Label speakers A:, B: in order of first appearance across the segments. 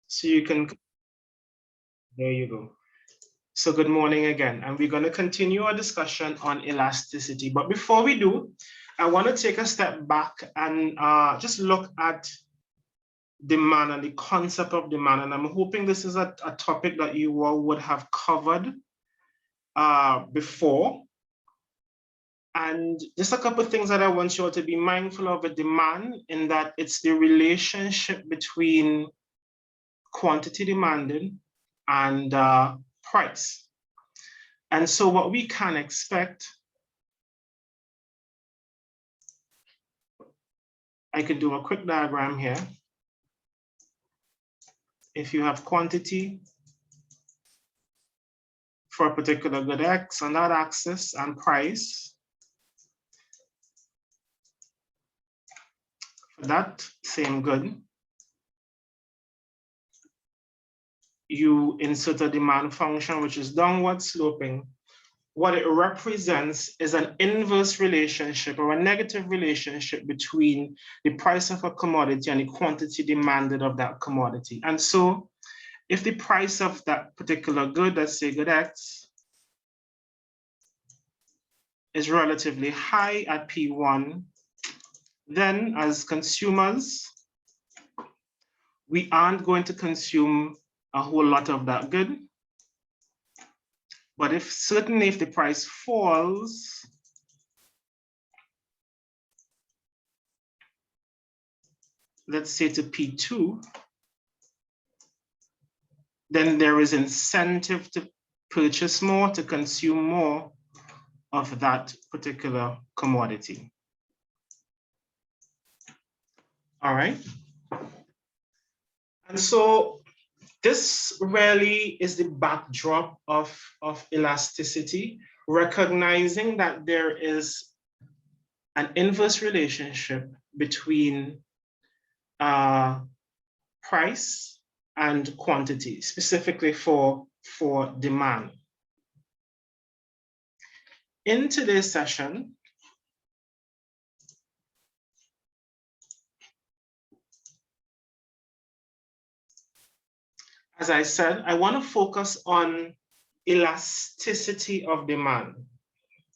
A: So you can, there you go. So good morning again, and we're going to continue our discussion on elasticity. But before we do, I want to take a step back and just look at demand and the concept of demand. And I'm hoping this is a topic that you all would have covered before. And just a couple of things that I want you all to be mindful of with demand, in that it's the relationship between quantity demanded and price. And so what we can expect, I could do a quick diagram here. If you have quantity for a particular good X on that axis and price for that same good, you insert a demand function which is downward sloping. What it represents is an inverse relationship or a negative relationship between the price of a commodity and the quantity demanded of that commodity. And so if the price of that particular good, let's say good X, is relatively high at P1, then as consumers, we aren't going to consume a whole lot of that good. But certainly if the price falls, let's say to P2, then there is incentive to purchase more, to consume more of that particular commodity. All right. And so this really is the backdrop of elasticity, recognizing that there is an inverse relationship between price and quantity, specifically for demand. In today's session, as I said, I want to focus on elasticity of demand.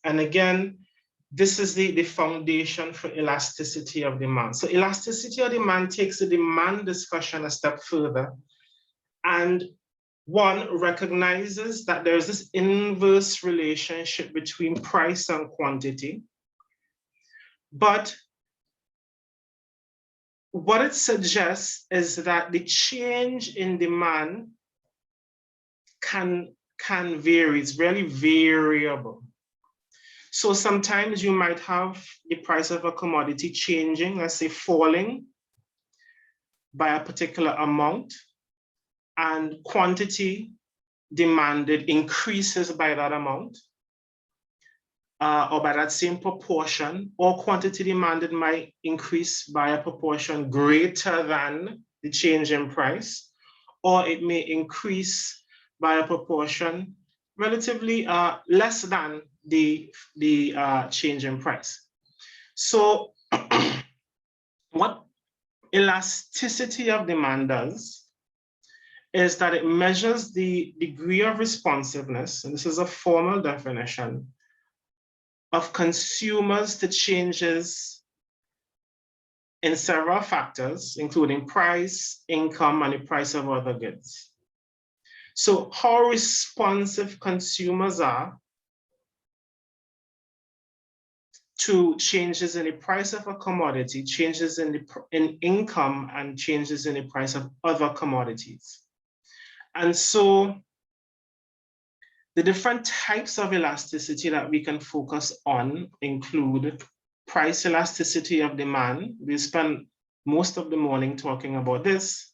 A: And again, this is the foundation for elasticity of demand. So elasticity of demand takes the demand discussion a step further. And one recognizes that there's this inverse relationship between price and quantity. But what it suggests is that the change in demand can vary. It's really variable. So sometimes you might have the price of a commodity changing, let's say falling by a particular amount, and quantity demanded increases by that amount, or by that same proportion, or quantity demanded might increase by a proportion greater than the change in price, or it may increase by a proportion relatively less than the change in price. So what elasticity of demand does is that it measures the degree of responsiveness, and this is a formal definition, of consumers to changes in several factors, including price, income, and the price of other goods. So how responsive consumers are to changes in the price of a commodity, changes in income, and changes in the price of other commodities. And so the different types of elasticity that we can focus on include price elasticity of demand. We spent most of the morning talking about this.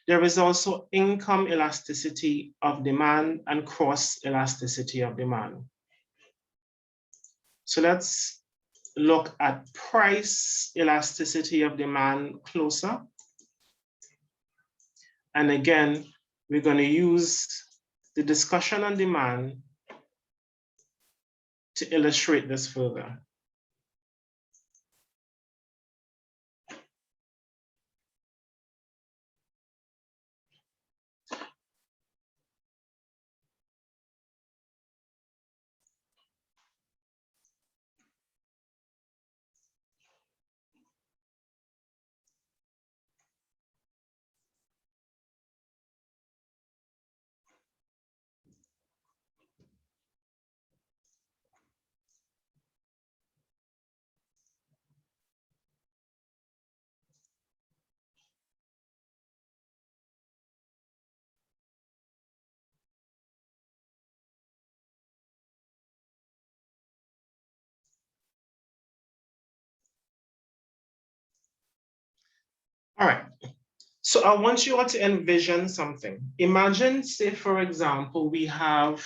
A: There is also income elasticity of demand and cross elasticity of demand. So let's look at price elasticity of demand closer. And again, we're going to use the discussion on demand to illustrate this further. All right. So I want you all to envision something. Imagine, say, for example, we have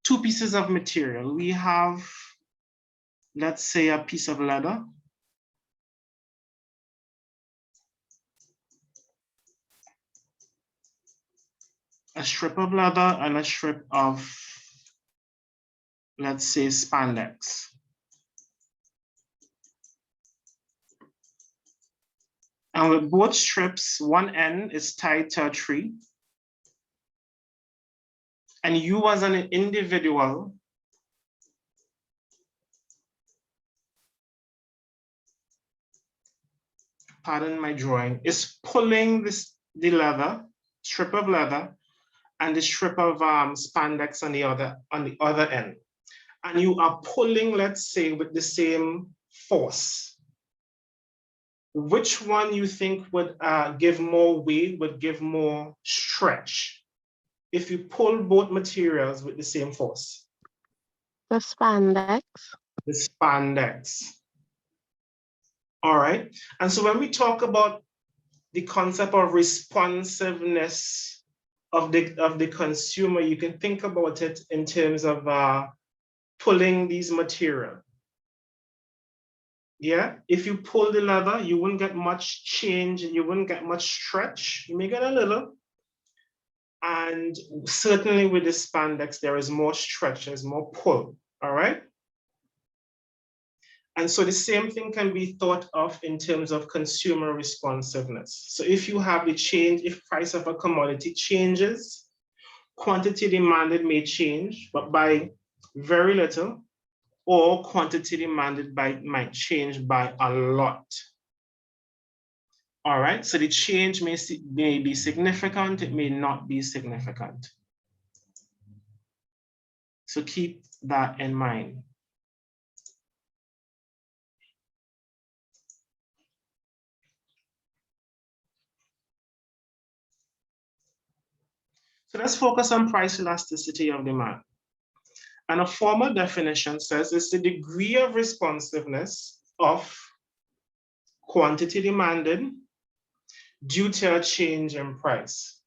A: two pieces of material. We have, let's say, a piece of leather. A strip of leather and a strip of, let's say, spandex. And with both strips, one end is tied to a tree. And you as an individual pardon my drawing, is pulling the leather, strip of leather, and the strip of spandex on the other end. And you are pulling, let's say, with the same force. Which one you think would give more weight, would give more stretch if you pull both materials with the same force?
B: The spandex.
A: The spandex. All right. And so when we talk about the concept of responsiveness of the consumer, you can think about it in terms of pulling these material. Yeah, if you pull the leather, you wouldn't get much change and you wouldn't get much stretch. You may get a little. And certainly with the spandex, there is more stretch, there's more pull, all right? And so the same thing can be thought of in terms of consumer responsiveness. So if you have the change, if price of a commodity changes, quantity demanded may change, but by very little, or quantity demanded might change by a lot. All right, so the change may be significant, it may not be significant. So keep that in mind. So let's focus on price elasticity of demand. And a formal definition says it's the degree of responsiveness of quantity demanded due to a change in price.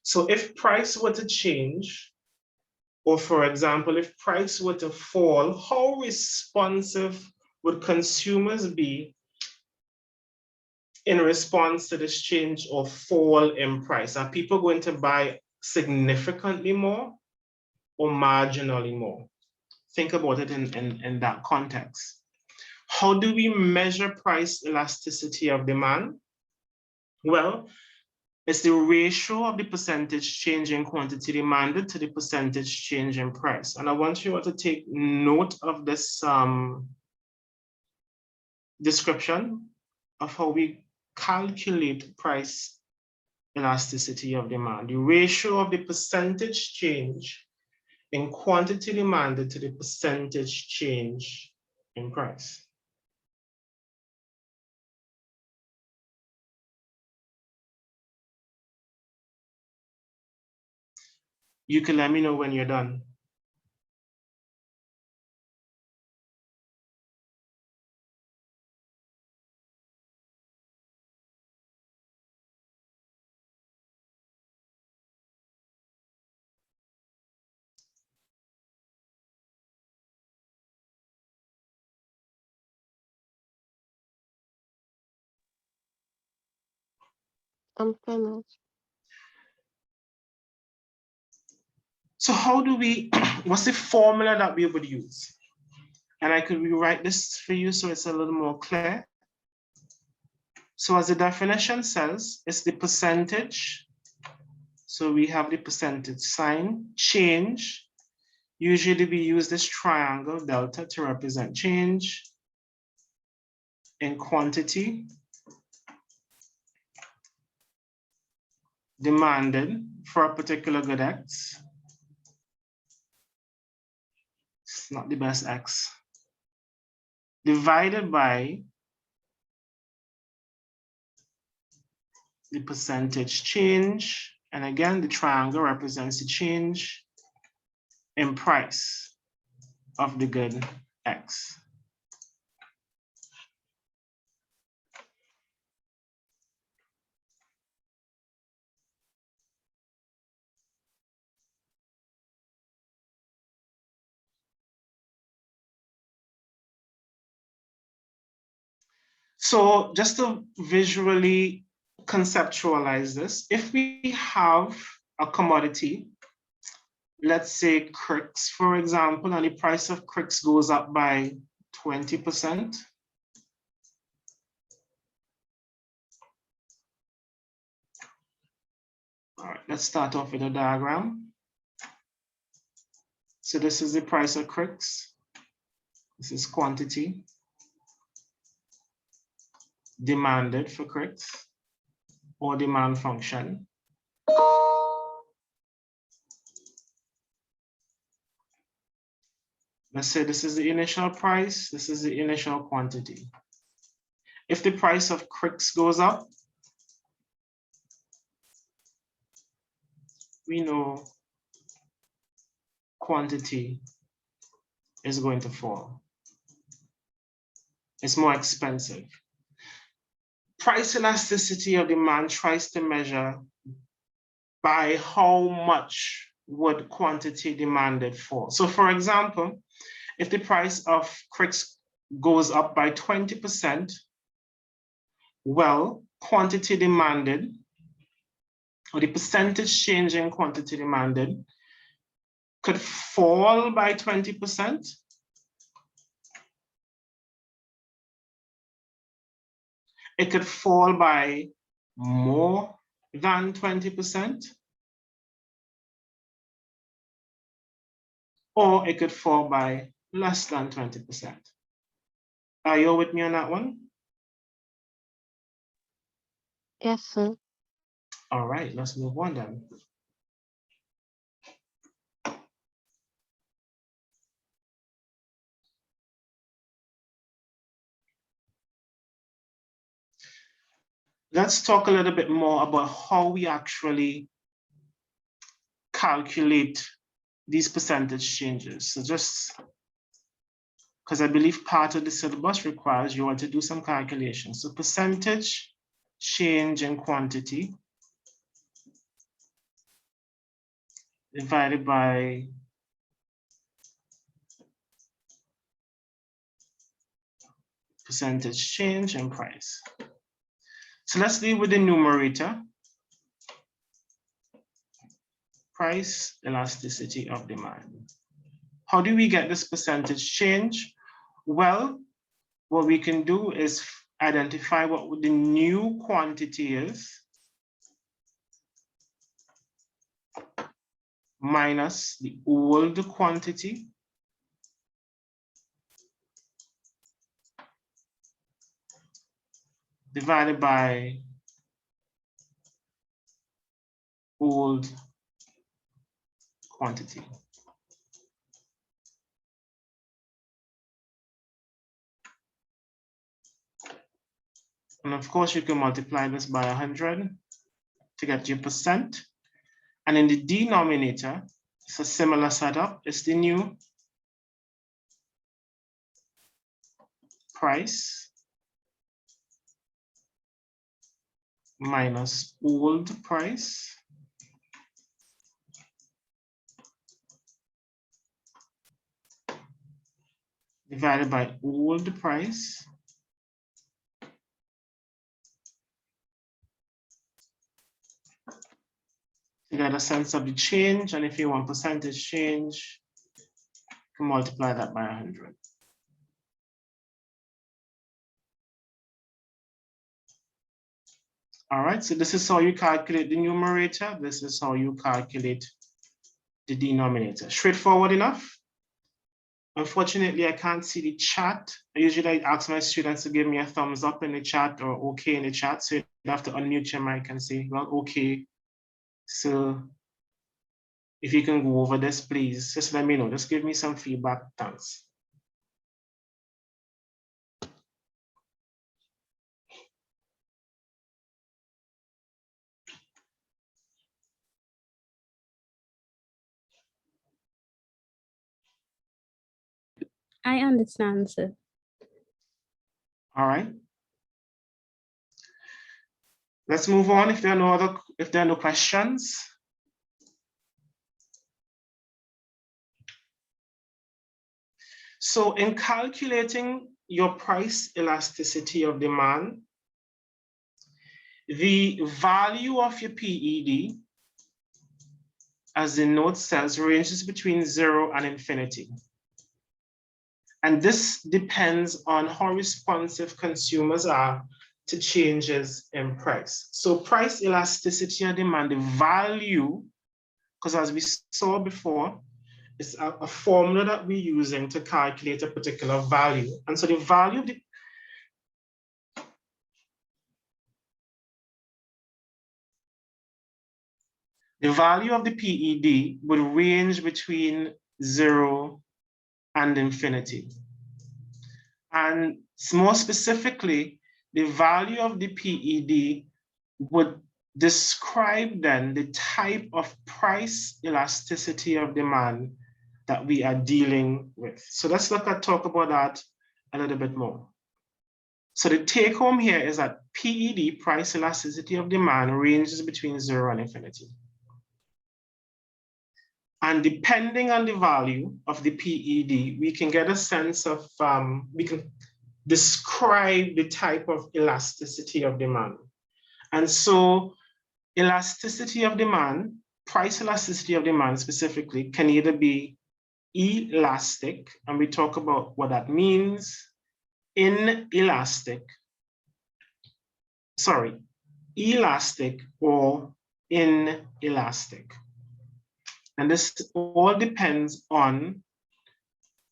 A: So if price were to change, or for example, if price were to fall, how responsive would consumers be in response to this change or fall in price? Are people going to buy significantly more or marginally more? Think about it in that context. How do we measure price elasticity of demand? Well, it's the ratio of the percentage change in quantity demanded to the percentage change in price. And I want you all to take note of this description of how we calculate price elasticity of demand. The ratio of the percentage change in quantity demanded to the percentage change in price. You can let me know when you're done.
B: I'm finished.
A: So how do we, what's the formula that we would use? And I could rewrite this for you so it's a little more clear. So as the definition says, it's the percentage. So we have the percentage sign, change. Usually we use this triangle delta to represent change in quantity demanded for a particular good X. It's not the best X. Divided by the percentage change. And again, the triangle represents the change in price of the good X. So just to visually conceptualize this, if we have a commodity, let's say cricks, for example, and the price of cricks goes up by 20%. All right, let's start off with a diagram. So this is the price of cricks. This is quantity demanded for cricks or demand function. Let's say this is the initial price, this is the initial quantity. If the price of cricks goes up, we know quantity is going to fall. It's more expensive. Price elasticity of demand tries to measure by how much would quantity demanded fall. So for example, if the price of cricks goes up by 20%, well, quantity demanded, or the percentage change in quantity demanded, could fall by 20%. It could fall by more than 20%, or it could fall by less than 20%. Are you with me on that one?
B: Yes, sir.
A: All right, let's move on then. Let's talk a little bit more about how we actually calculate these percentage changes. So just because I believe part of the syllabus requires you want to do some calculations. So percentage change in quantity divided by percentage change in price. So let's deal with the numerator. Price elasticity of demand. How do we get this percentage change? Well, what we can do is identify what the new quantity is minus the old quantity divided by old quantity. And of course, you can multiply this by 100 to get your percent. And in the denominator, it's a similar setup. It's the new price minus old price divided by old price to get a sense of the change. And if you want percentage change, you can multiply that by 100. All right, so this is how you calculate the numerator. This is how you calculate the denominator. Straightforward enough? Unfortunately, I can't see the chat. Usually I ask my students to give me a thumbs up in the chat or okay in the chat. So you have to unmute your mic and say, well, okay. So if you can go over this, please, just let me know. Just give me some feedback. Thanks.
C: I understand, sir.
A: All right. Let's move on if there are no questions. So in calculating your price elasticity of demand, the value of your PED, as the note says, ranges between 0 and infinity. And this depends on how responsive consumers are to changes in price. So price elasticity of demand, the value, because as we saw before, it's a formula that we're using to calculate a particular value. And so the value of the value of the PED would range between 0 and infinity. And more specifically, the value of the PED would describe then the type of price elasticity of demand that we are dealing with. So let's talk about that a little bit more. So the take home here is that PED, price elasticity of demand, ranges between 0 and infinity. And depending on the value of the PED, we can get a sense of, we can describe the type of elasticity of demand. And so elasticity of demand, price elasticity of demand specifically, can either be elastic, and we talk about what that means, elastic or inelastic. And this all depends on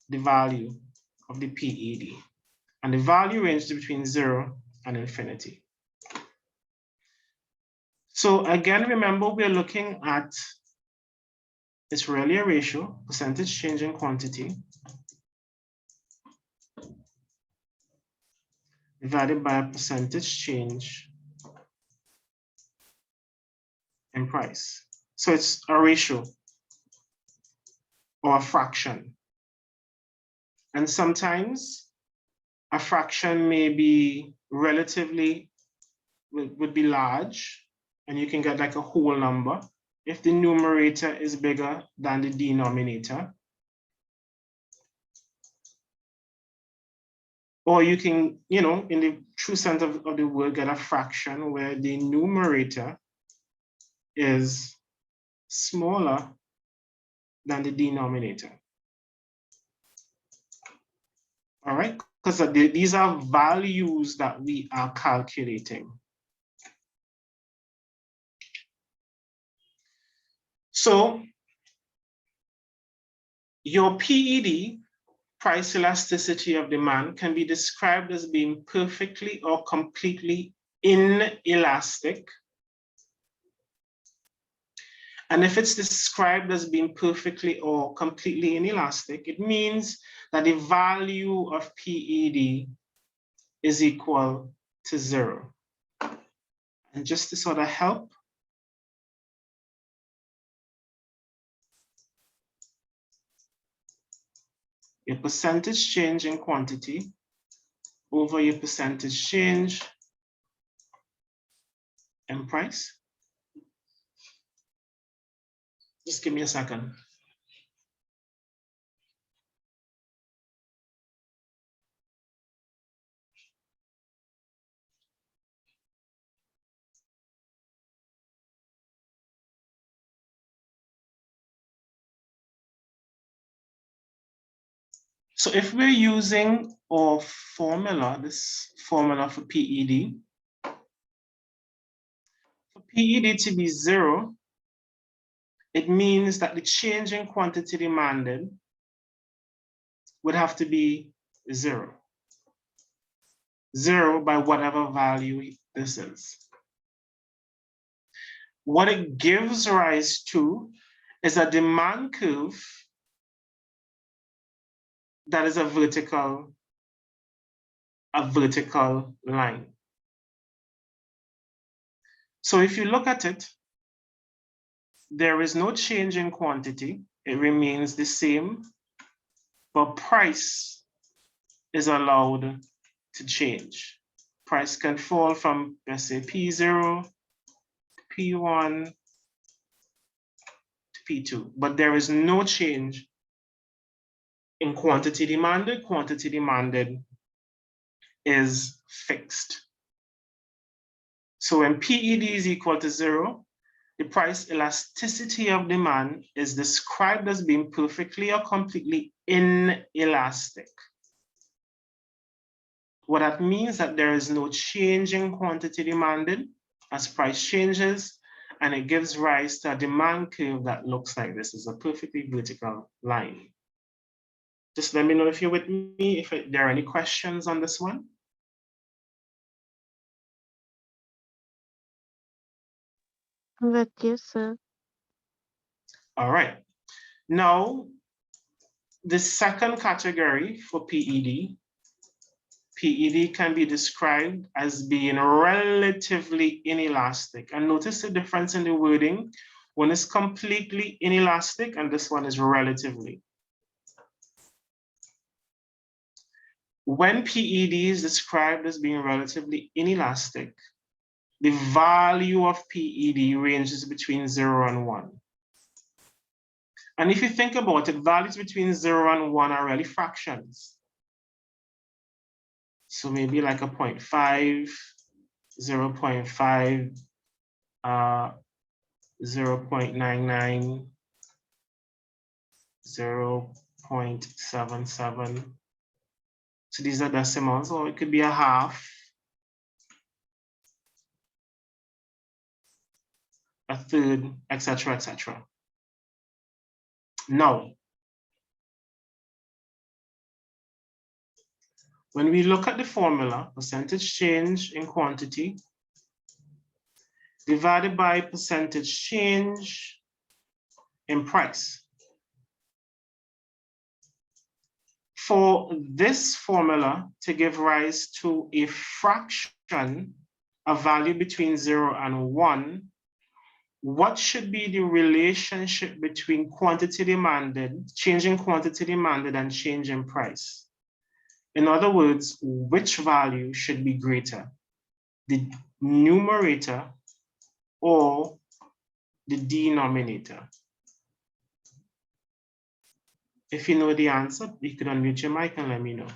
A: the value of the PED. And the value ranges between 0 and infinity. So again, remember, we're looking at, it's really a ratio, percentage change in quantity, divided by a percentage change in price. So it's a ratio or a fraction. And sometimes a fraction may be relatively, would be large, and you can get like a whole number if the numerator is bigger than the denominator. Or you can, in the true sense of the word, get a fraction where the numerator is smaller than the denominator. All right, because these are values that we are calculating. So your PED, price elasticity of demand, can be described as being perfectly or completely inelastic. And if it's described as being perfectly or completely inelastic, it means that the value of PED is equal to 0. And just to sort of help, your percentage change in quantity over your percentage change in price. Just give me a second. So if we're using our formula, this formula for PED, for PED to be 0, it means that the change in quantity demanded would have to be 0. 0 by whatever value this is. What it gives rise to is a demand curve that is a vertical line. So if you look at it, there is no change in quantity. It remains the same, but price is allowed to change. Price can fall from, let's say, P0, P1 to P2, but there is no change in quantity demanded. Quantity demanded is fixed. So when PED is equal to 0, the price elasticity of demand is described as being perfectly or completely inelastic. What that means that there is no change in quantity demanded as price changes, and it gives rise to a demand curve that looks like this. Is a perfectly vertical line. Just let me know if you're with me, if there are any questions on this one.
B: With you, sir.
A: All right. Now, the second category for PED can be described as being relatively inelastic. And notice the difference in the wording. One is completely inelastic and this one is relatively. When PED is described as being relatively inelastic, the value of PED ranges between 0 and 1. And if you think about it, values between 0 and 1 are really fractions. So maybe like a 0.5, 0.5, 0.99, 0.77. So these are decimals, or it could be a half, a third, etc., etc. Now, when we look at the formula, percentage change in quantity divided by percentage change in price. For this formula to give rise to a fraction, a value between 0 and 1, what should be the relationship between quantity demanded, change in quantity demanded, and change in price? In other words, which value should be greater, the numerator or the denominator? If you know the answer, you could unmute your mic and let me know.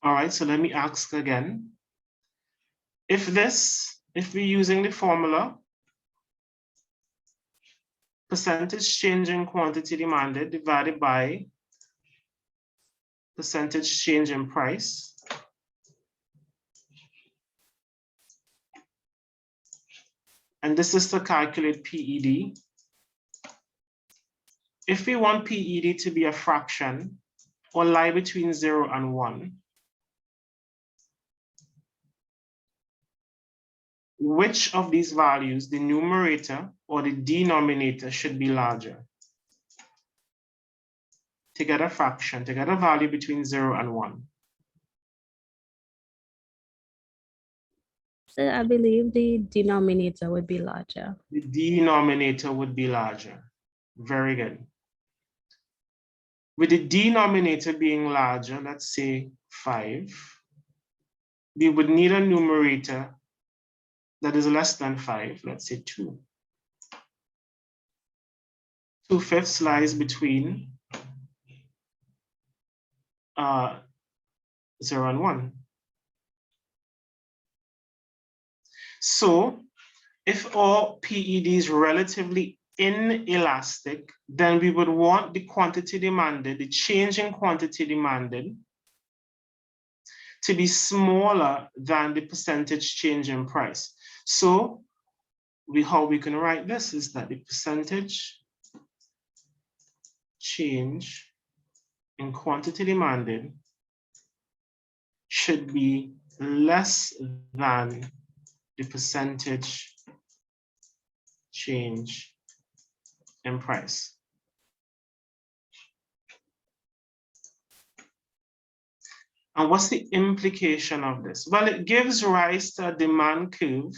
A: All right, so let me ask again. If we're using the formula, percentage change in quantity demanded divided by percentage change in price, and this is to calculate PED. If we want PED to be a fraction or lie between 0 and 1, which of these values, the numerator or the denominator, should be larger? To get a fraction, to get a value between 0 and 1.
C: So I believe the denominator would be larger.
A: The denominator would be larger. Very good. With the denominator being larger, let's say 5, we would need a numerator that is less than 5, let's say 2. 2/5 lies between 0 and 1. So if our PED is relatively inelastic, then we would want the quantity demanded, the change in quantity demanded, to be smaller than the percentage change in price. So how we can write this is that the percentage change in quantity demanded should be less than the percentage change in price. And what's the implication of this? Well, it gives rise to a demand curve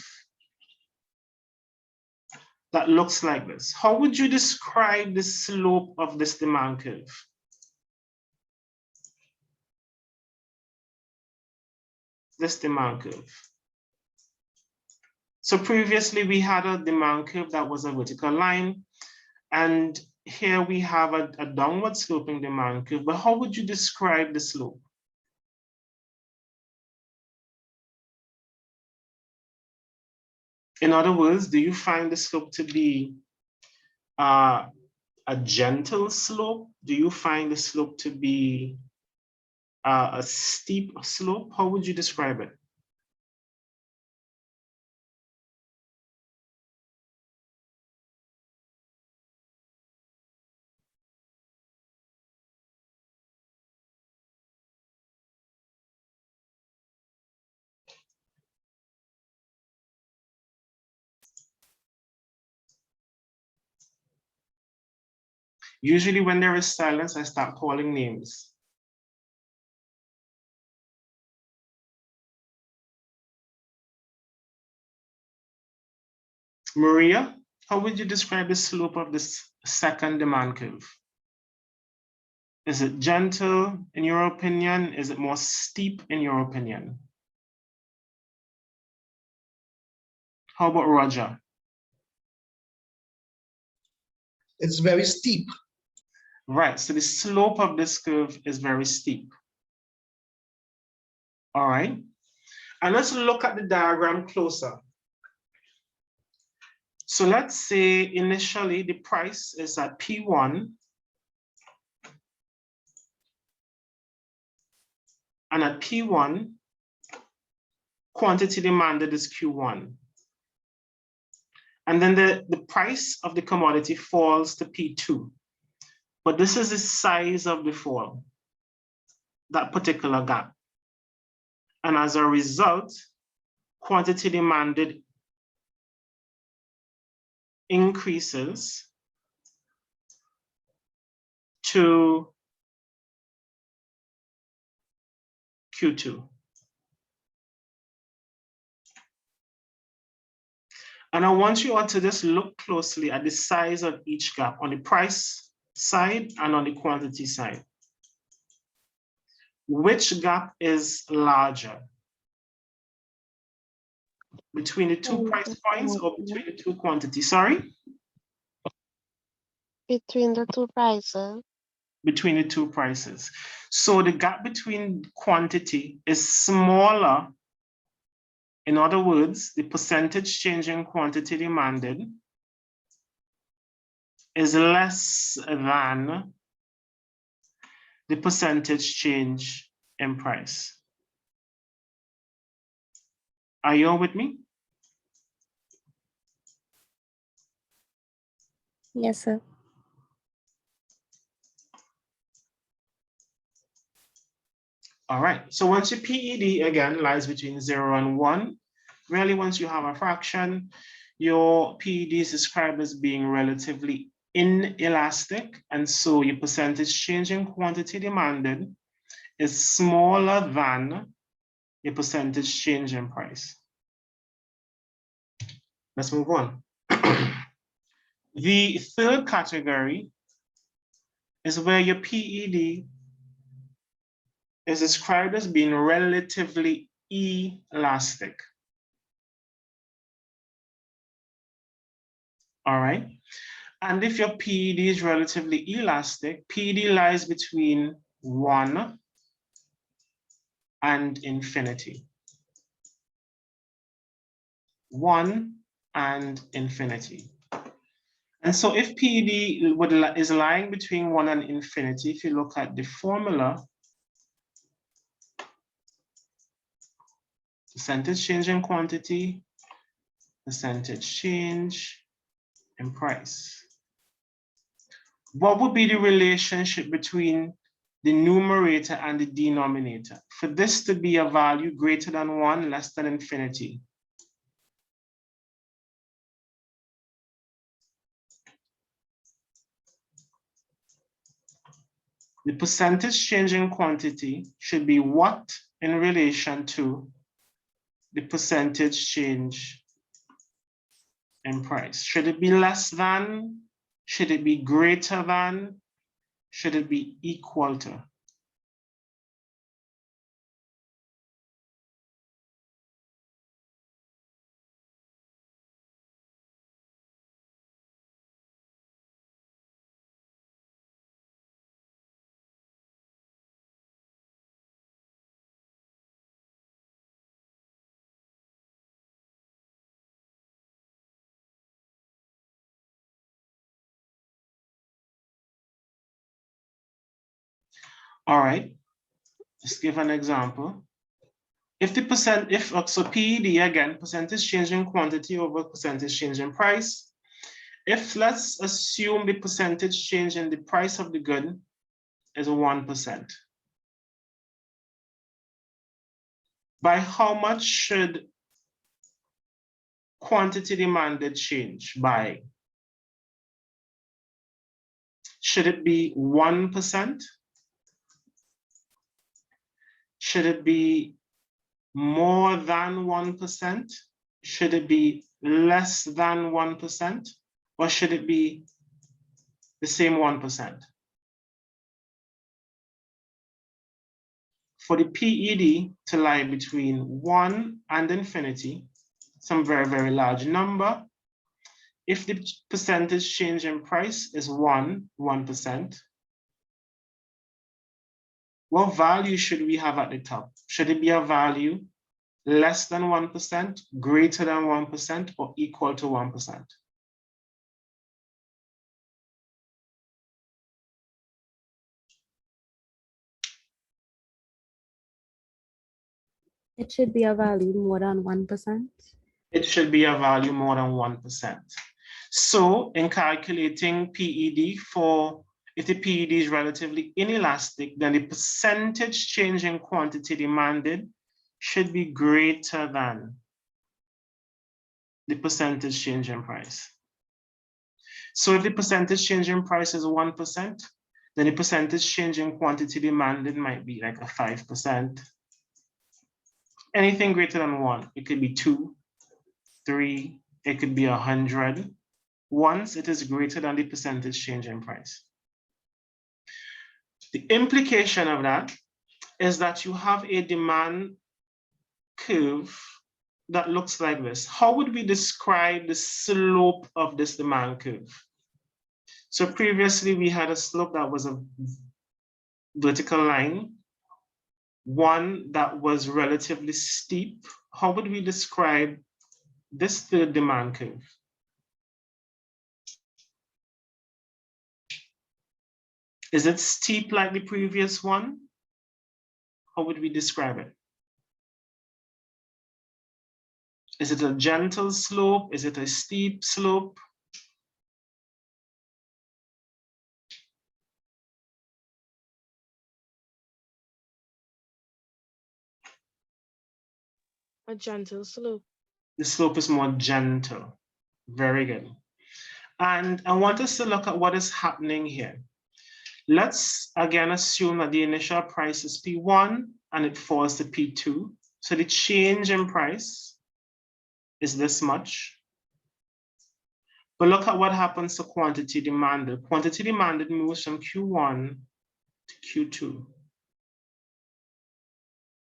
A: that looks like this. How would you describe the slope of this demand curve? This demand curve. So previously we had a demand curve that was a vertical line, and here we have a downward sloping demand curve, but how would you describe the slope? In other words, do you find the slope to be a gentle slope? Do you find the slope to be a steep slope? How would you describe it? Usually when there is silence, I start calling names. Maria, how would you describe the slope of this second demand curve? Is it gentle in your opinion? Is it more steep in your opinion? How about Roger?
D: It's very steep.
A: Right, so the slope of this curve is very steep. All right, and let's look at the diagram closer. So let's say initially the price is at P1, and at P1, quantity demanded is Q1. And then the price of the commodity falls to P2. But this is the size of the fall, that particular gap. And as a result, quantity demanded increases to Q2. And I want you all to just look closely at the size of each gap on the price side and on the quantity side. Which gap is larger? Between the two price points or between the two quantities? Sorry?
B: Between the two prices.
A: Between the two prices. So the gap between quantity is smaller. In other words, the percentage change in quantity demanded is less than the percentage change in price. Are you all with me?
C: Yes, sir.
A: All right, so once your PED again lies between 0 and 1, really once you have a fraction, your PED is described as being relatively inelastic, and so your percentage change in quantity demanded is smaller than your percentage change in price. Let's move on. The third category is where your PED is described as being relatively elastic. All right. And if your PED is relatively elastic, PED lies between 1 and infinity. 1 and infinity. And so if PED is lying between 1 and infinity, if you look at the formula, percentage change in quantity, percentage change in price. What would be the relationship between the numerator and the denominator for this to be a value greater than 1, less than infinity? the percentage change in quantity should be what in relation to the percentage change in price? Should it be less than? Should it be greater than? Should it be equal to? All right, let's give an example. If the so PED again, percentage change in quantity over percentage change in price. If let's assume the percentage change in the price of the good is 1%. By how much should quantity demanded change by? Should it be 1%? Should it be more than 1%? Should it be less than 1%? Or should it be the same 1%? For the PED to lie between 1 and infinity, some very, very large number, if the percentage change in price is 1%, what value should we have at the top? Should it be a value less than 1%, greater than 1%, or equal to 1%?
C: It should be a value more than 1%.
A: It should be a value more than 1%. So in calculating PED if the PED is relatively inelastic, then the percentage change in quantity demanded should be greater than the percentage change in price. So if the percentage change in price is 1%, then the percentage change in quantity demanded might be like a 5%. Anything greater than 1, it could be 2, 3, it could be 100. Once it is greater than the percentage change in price. The implication of that is that you have a demand curve that looks like this. How would we describe the slope of this demand curve? So previously we had a slope that was a vertical line, one that was relatively steep. How would we describe this third demand curve? Is it steep like the previous one? How would we describe it? Is it a gentle slope? Is it a steep slope?
B: A gentle slope.
A: The slope is more gentle. Very good. And I want us to look at what is happening here. Let's again assume that the initial price is P1 and it falls to P2. So the change in price is this much. But look at what happens to quantity demanded. Quantity demanded moves from Q1 to Q2.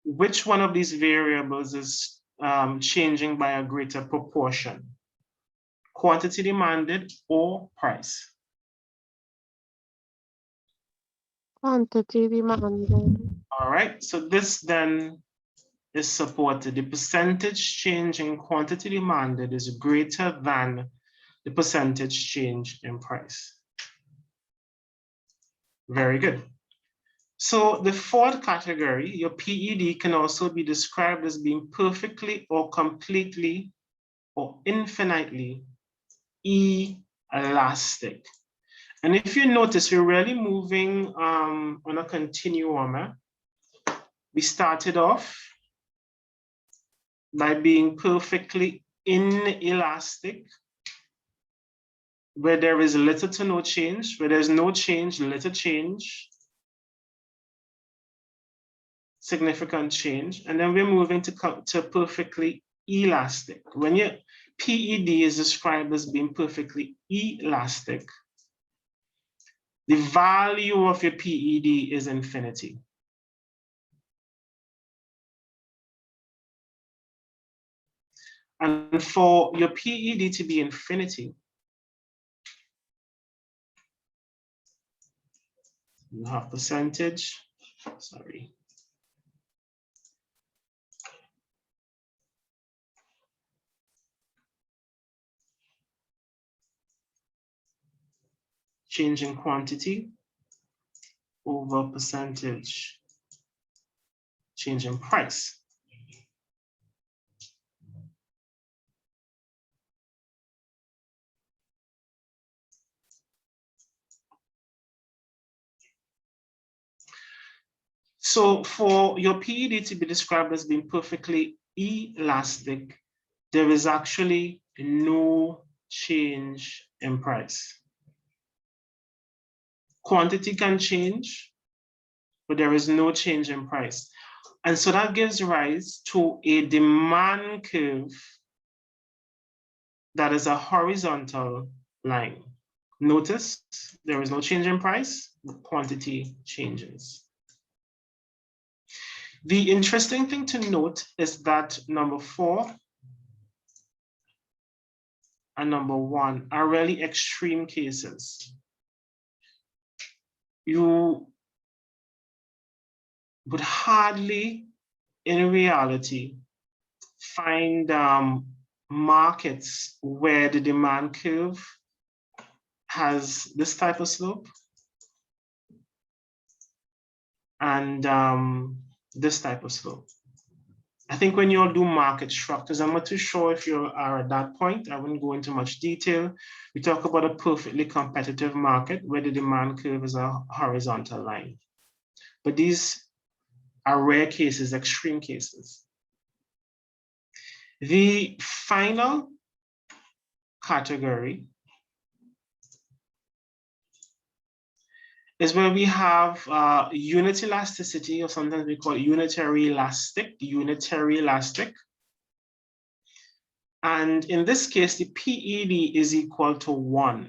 A: Which one of these variables is changing by a greater proportion? Quantity demanded or price?
B: Quantity demanded.
A: All right, so this then is supported. The percentage change in quantity demanded is greater than the percentage change in price. Very good. So the fourth category, your PED, can also be described as being perfectly or completely or infinitely elastic. And if you notice, we're really moving on a continuum. We started off by being perfectly inelastic, where there is little to no change, where there's no change, little change. significant change. And then we're moving to perfectly elastic. When your PED is described as being perfectly elastic, the value of your PED is infinity. And for your PED to be infinity, you have percentage, sorry. Change in quantity over percentage change in price. So for your PED to be described as being perfectly elastic, there is actually no change in price. Quantity can change, but there is no change in price. And so that gives rise to a demand curve that is a horizontal line. Notice there is no change in price, but quantity changes. The interesting thing to note is that number 4 and number 1 are really extreme cases. You would hardly, in reality, find markets where the demand curve has this type of slope and this type of slope. I think when you all do market structures, I'm not too sure if you are at that point. I wouldn't go into much detail. We talk about a perfectly competitive market where the demand curve is a horizontal line. But these are rare cases, extreme cases. The final category is where we have unit elasticity, or sometimes we call it unitary elastic. And in this case, the PED is equal to 1.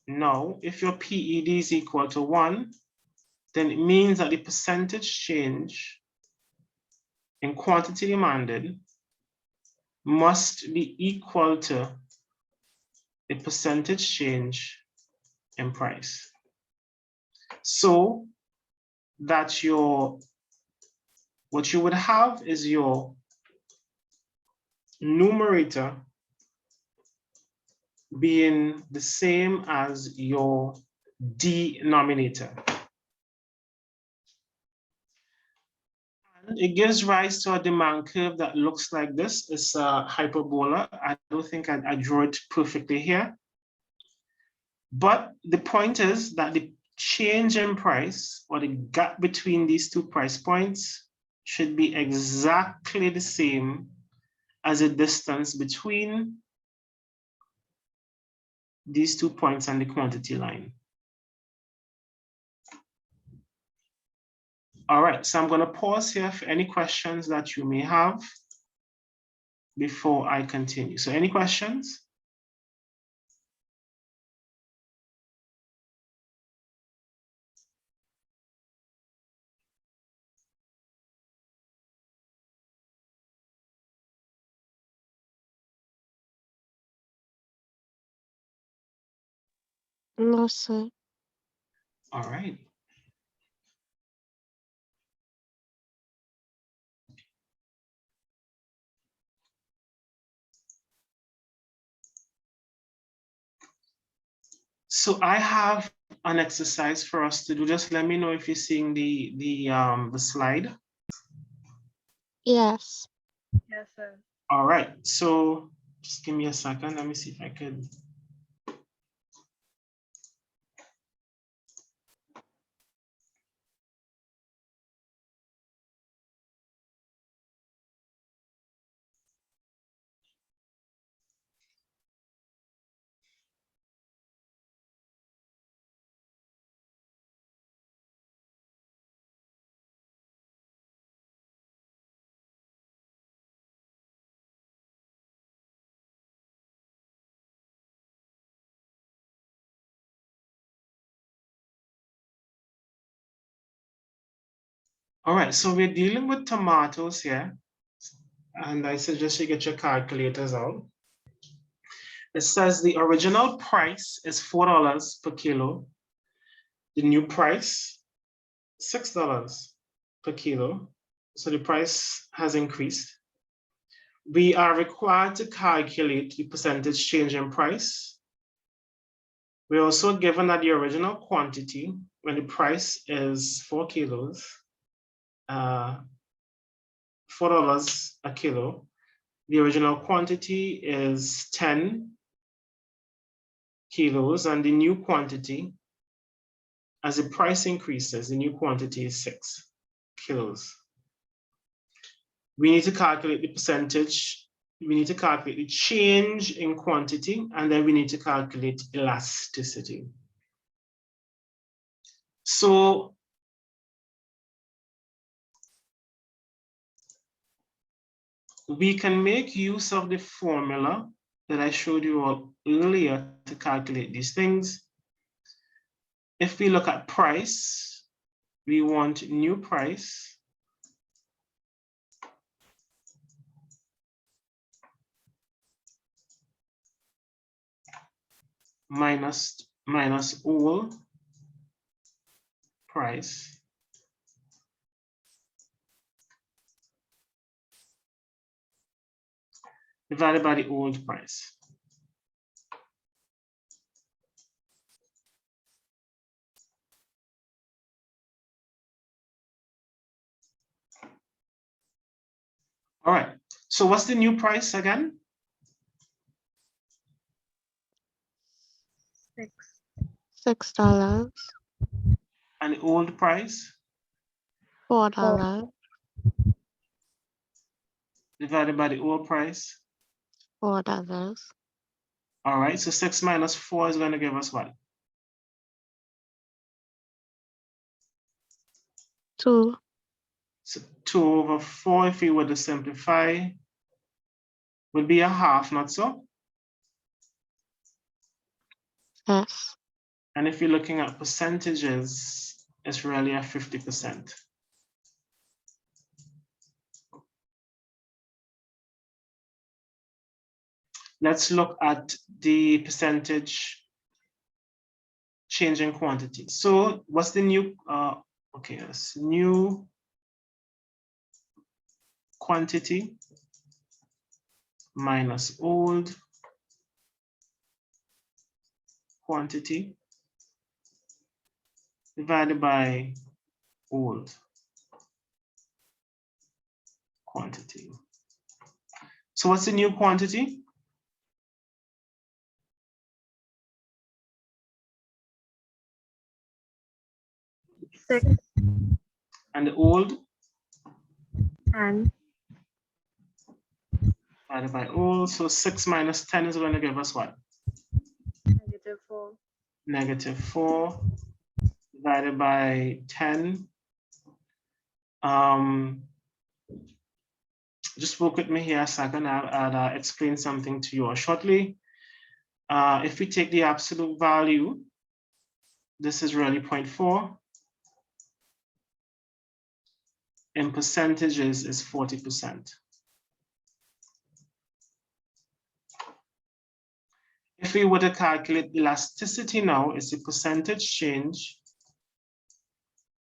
A: Now, if your PED is equal to 1, then it means that the percentage change in quantity demanded must be equal to the percentage change in price. So that what you would have is your numerator being the same as your denominator. And it gives rise to a demand curve that looks like this. It's a hyperbola. I don't think I drew it perfectly here. But the point is that the change in price, or the gap between these two price points, should be exactly the same as the distance between these 2 points and the quantity line. All right, so I'm going to pause here for any questions that you may have before I continue. So any questions?
B: No, sir.
A: All right. So I have an exercise for us to do. Just let me know if you're seeing the slide.
B: Yes.
E: Yes, sir.
A: All right, so just give me a second. Let me see if I could. All right, so we're dealing with tomatoes here. And I suggest you get your calculators out. It says the original price is $4 per kilo. The new price, $6 per kilo. So the price has increased. We are required to calculate the percentage change in price. We're also given that the original quantity, when the price is 4 kilos, $4 a kilo, the original quantity is 10 kilos, and the new quantity, as the price increases, the new quantity is 6 kilos. We need to calculate the percentage, we need to calculate the change in quantity, and then we need to calculate elasticity. So we can make use of the formula that I showed you all earlier to calculate these things. If we look at price, we want new price minus old price divided by the old price. All right, so what's the new price again?
B: $6.
A: And the old price
B: $4.
A: divided by the old price.
B: $4.
A: All right, so 6 minus 4 is going to give us what?
B: 2.
A: So 2 over 4, if we were to simplify, would be a half, not so?
B: Yes.
A: And if you're looking at percentages, it's really a 50%. Let's look at the percentage change in quantity. So what's the new, okay, yes, new quantity minus old quantity divided by old quantity. So what's the new quantity?
B: 6.
A: And the old
B: 10.
A: divided by old. So 6 minus 10 is going to give us what?
B: -4.
A: -4 divided by 10. Just work with me here a second. I'll explain something to you shortly. If we take the absolute value, this is really 0.4. In percentages is 40%. If we were to calculate elasticity now, it's the percentage change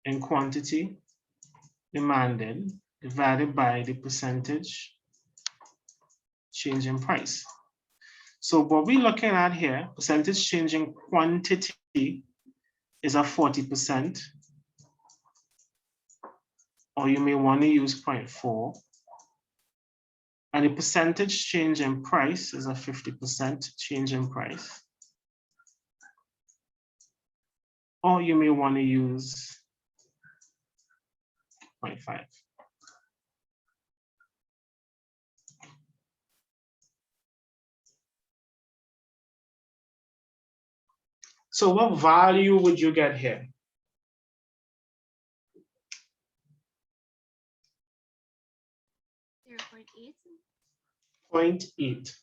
A: in quantity demanded divided by the percentage change in price. So what we're looking at here, percentage change in quantity is a 40%, or you may want to use 0.4. And the percentage change in price is a 50% change in price. Or you may want to use 0.5. So what value would you get here? Point eight.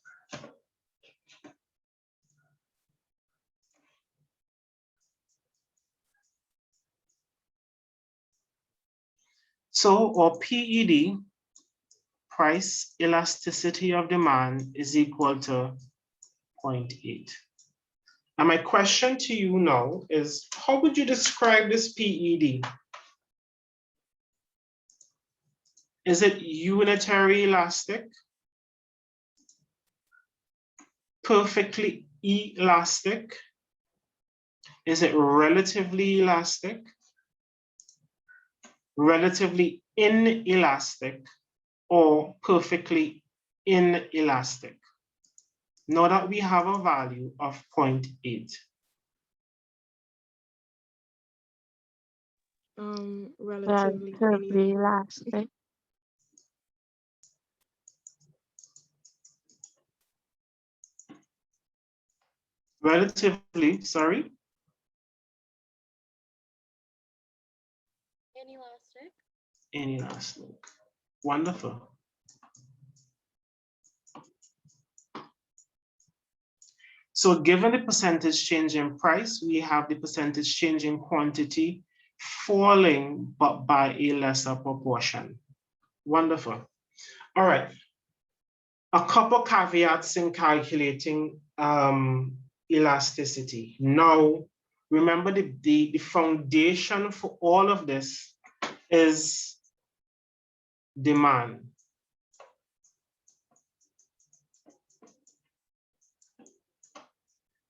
A: So our PED, price elasticity of demand, is equal to 0.8. And my question to you now is, how would you describe this PED? Is it unitary elastic? Perfectly elastic? Is it relatively elastic? Relatively inelastic? Or perfectly inelastic? Now that we have a value of 0.8.
B: Relatively
C: Relatively elastic.
A: Relatively, sorry?
B: inelastic.
A: Inelastic. Wonderful. So given the percentage change in price, we have the percentage change in quantity falling, but by a lesser proportion. Wonderful. All right. A couple caveats in calculating elasticity. Now, remember the foundation for all of this is demand.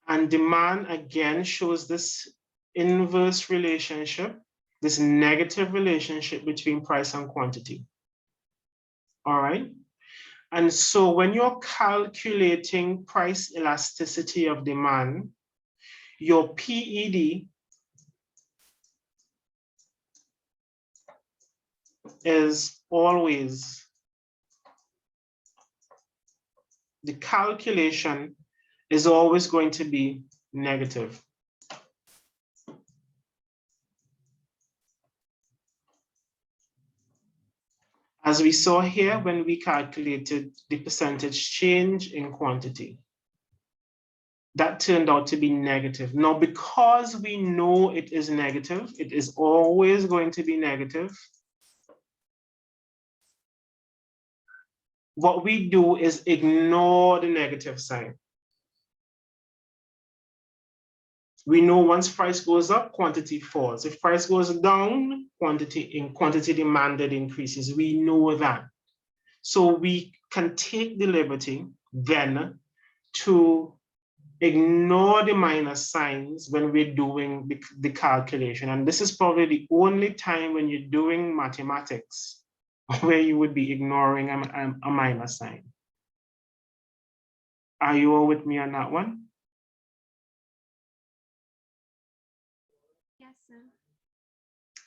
A: And demand again shows this inverse relationship, this negative relationship between price and quantity. All right. And so when you're calculating price elasticity of demand, your PED is always, the calculation is always going to be negative. As we saw here when we calculated the percentage change in quantity, that turned out to be negative. Now, because we know it is negative, it is always going to be negative. What we do is ignore the negative sign. We know once price goes up, quantity falls. If price goes down, quantity demanded increases. We know that. So we can take the liberty then to ignore the minus signs when we're doing the calculation. And this is probably the only time when you're doing mathematics where you would be ignoring a minus sign. Are you all with me on that one?
B: Yes, sir.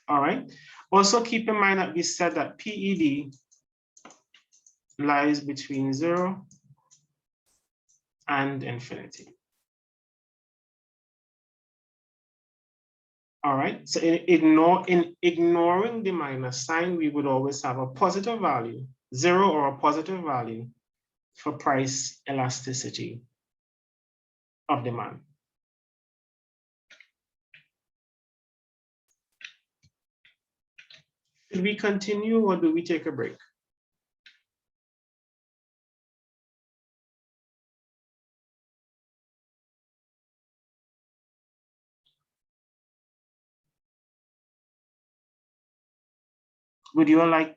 A: All right. Also keep in mind that we said that PED lies between 0 and infinity. All right. So in ignoring the minus sign, we would always have a positive value, 0 or a positive value for price elasticity of demand. Should we continue or do we take a break? Would you all like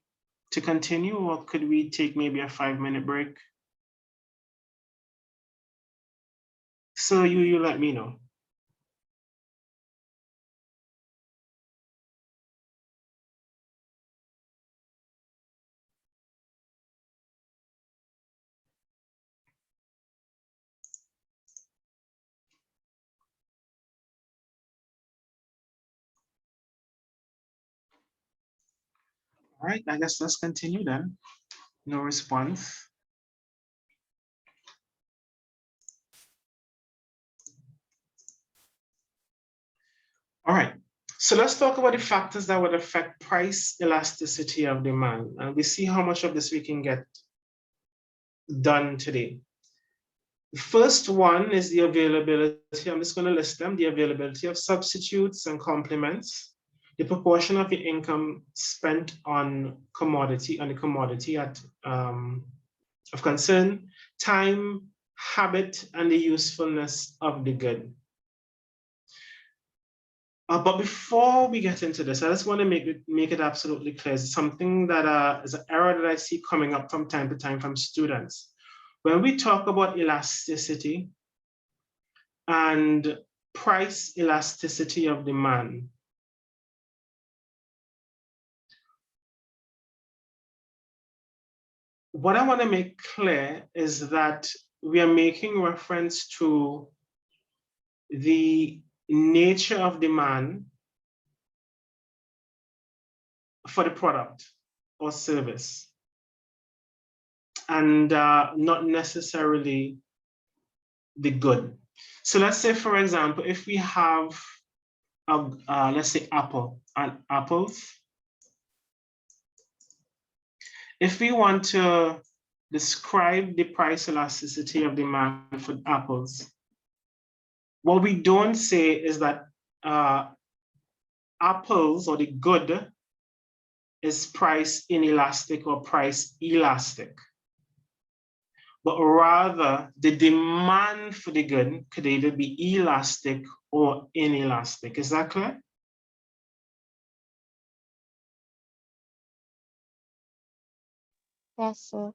A: to continue or could we take maybe a 5-minute break? So you let me know. All right, I guess let's continue then. No response. All right, so let's talk about the factors that would affect price elasticity of demand. And we see how much of this we can get done today. The first one is the availability. I'm just going to list them: the availability of substitutes and complements, the proportion of your income spent on the commodity of concern, time, habit, and the usefulness of the good. But before we get into this, I just want to make it absolutely clear. It's something that is an error that I see coming up from time to time from students. When we talk about elasticity and price elasticity of demand, what I want to make clear is that we are making reference to the nature of demand for the product or service, and not necessarily the good. So let's say, for example, if we have, let's say apples. If we want to describe the price elasticity of demand for apples, what we don't say is that apples or the good is price inelastic or price elastic, but rather the demand for the good could either be elastic or inelastic. Is that clear?
E: Yes, sir.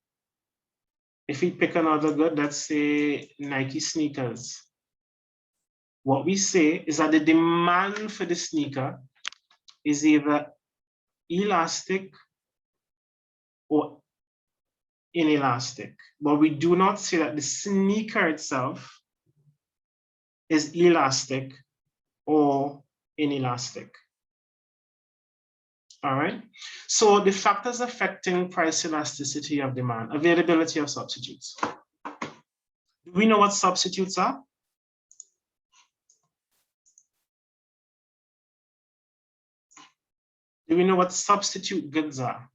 A: If we pick another good, let's say Nike sneakers, what we say is that the demand for the sneaker is either elastic or inelastic, but we do not say that the sneaker itself is elastic or inelastic. All right, so the factors affecting price elasticity of demand: availability of substitutes. Do we know what substitutes are? Do we know what substitute goods are?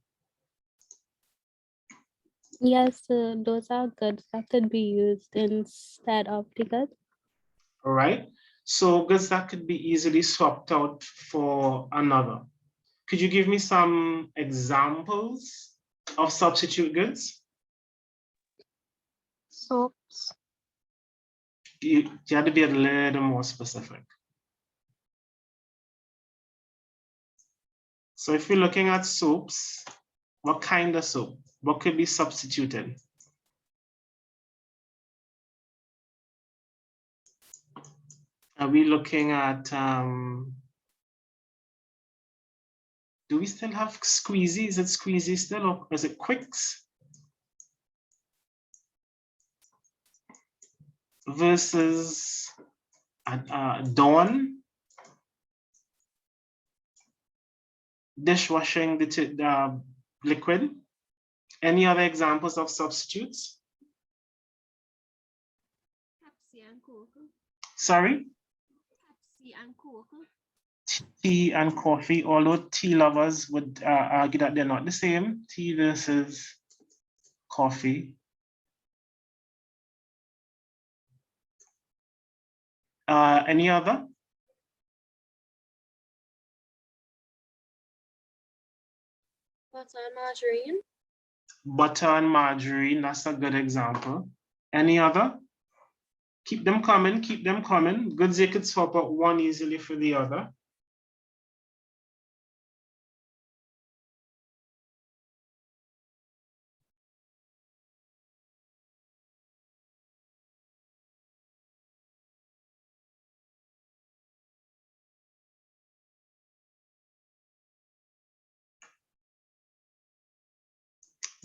C: Yes, those are goods that could be used instead of the good.
A: All right, so goods that could be easily swapped out for another. Could you give me some examples of substitute goods?
E: Soaps.
A: You have to be a little more specific. So if you're looking at soaps, what kind of soap? What could be substituted? Are we looking at, do we still have Squeezy? Is it Squeezy still, or is it Quicks? Versus Dawn? Dishwashing liquid? Any other examples of substitutes?
B: Pepsi and Coke.
A: Sorry?
B: Pepsi and Coke.
A: Tea and coffee, although tea lovers would argue that they're not the same. Tea versus coffee. Any other?
B: Butter and margarine.
A: Butter and margarine, that's a good example. Any other? Keep them coming, keep them coming. Goods you could swap out one easily for the other.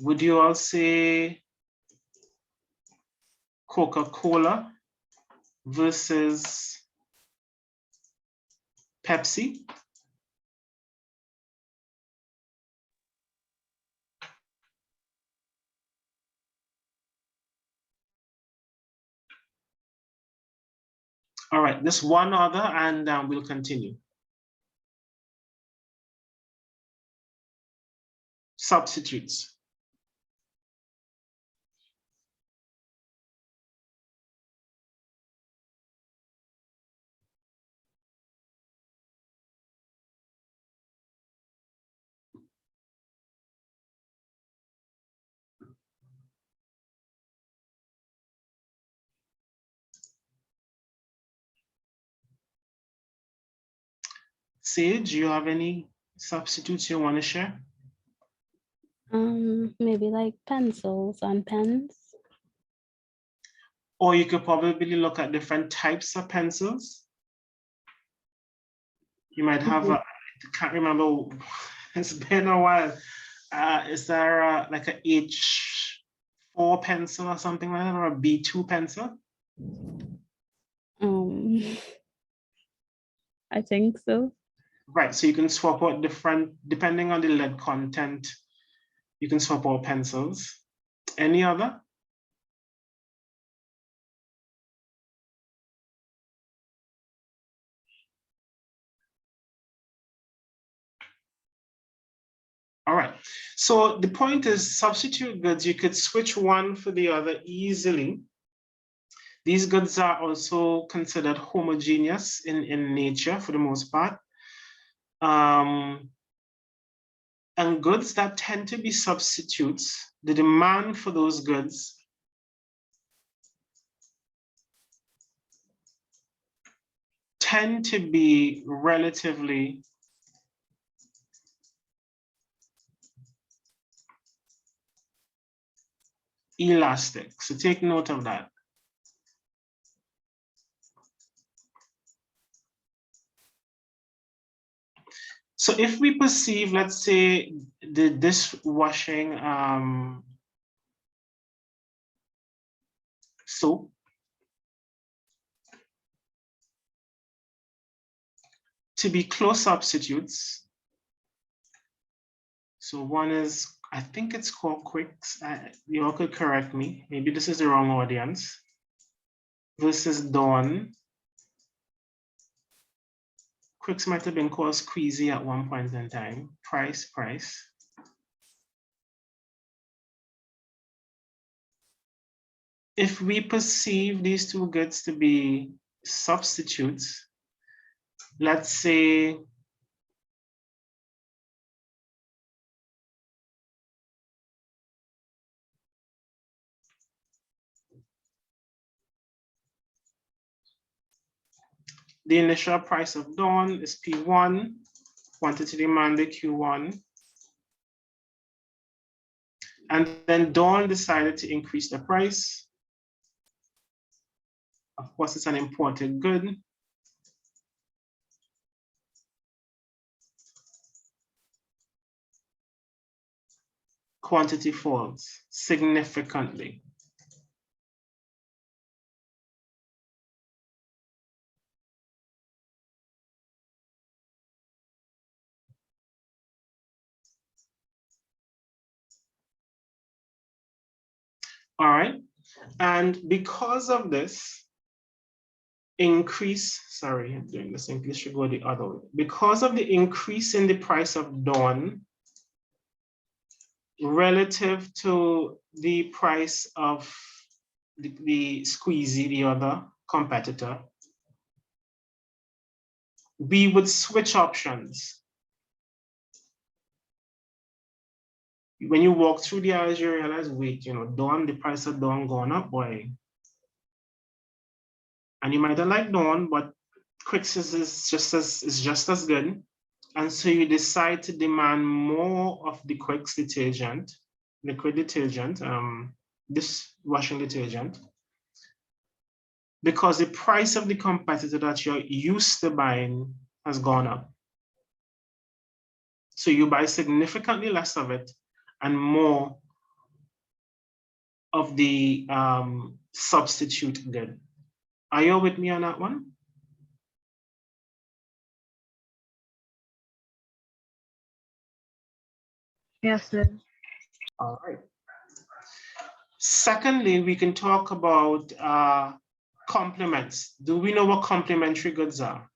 A: Would you all say Coca-Cola versus Pepsi? All right, this one other, and we'll continue. Substitutes. Sage, do you have any substitutes you want to share?
C: Maybe like pencils and pens.
A: Or you could probably look at different types of pencils. You might have, I can't remember, it's been a while. Is there like a H4 pencil or something like that, or a B2 pencil?
C: I think so.
A: Right, so you can swap out different, depending on the lead content, you can swap out pencils. Any other? All right, so the point is substitute goods, you could switch one for the other easily. These goods are also considered homogeneous in nature for the most part. And goods that tend to be substitutes, the demand for those goods tend to be relatively elastic. So take note of that. So if we perceive, let's say, the dishwashing soap to be close substitutes. So one is, I think it's called Quicks. You all could correct me. Maybe this is the wrong audience. Versus Dawn. Quicks might have been called Squeezy at one point in time. Price. If we perceive these two goods to be substitutes, let's say the initial price of Dawn is P1, quantity demanded Q1. And then Dawn decided to increase the price. Of course, it's an imported good. Quantity falls significantly. All right, and because of this increase, sorry, I'm doing this English, should go the other way. Because of the increase in the price of Dawn relative to the price of the Squeezy, the other competitor, we would switch options. When you walk through the aisles, you realize, wait, Dawn, the price of Dawn gone up, boy. And you might have liked Dawn, but Quicks is just as good. And so you decide to demand more of the Quicks detergent, liquid detergent, dishwashing detergent, because the price of the competitor that you're used to buying has gone up. So you buy significantly less of it and more of the substitute good. Are you with me on that one?
B: Yes, sir.
A: All right. Secondly, we can talk about complements. Do we know what complementary goods are?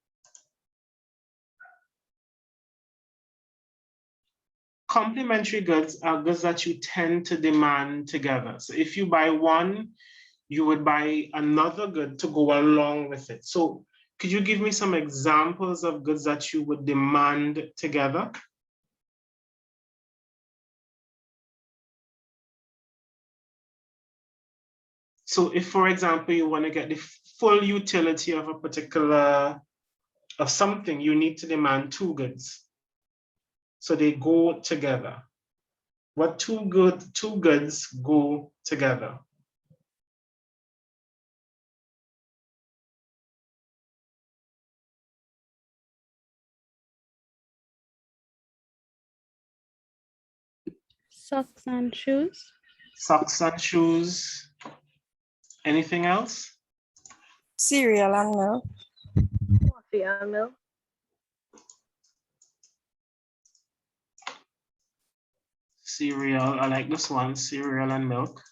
A: Complementary goods are goods that you tend to demand together. So if you buy one, you would buy another good to go along with it. So could you give me some examples of goods that you would demand together? So if, for example, you want to get the full utility of a particular of something, you need to demand two goods. So they go together. What two goods go together?
C: Socks and shoes.
A: Socks and shoes. Anything else?
E: Cereal and milk.
B: Coffee and milk.
A: Cereal, I like this one, cereal and milk.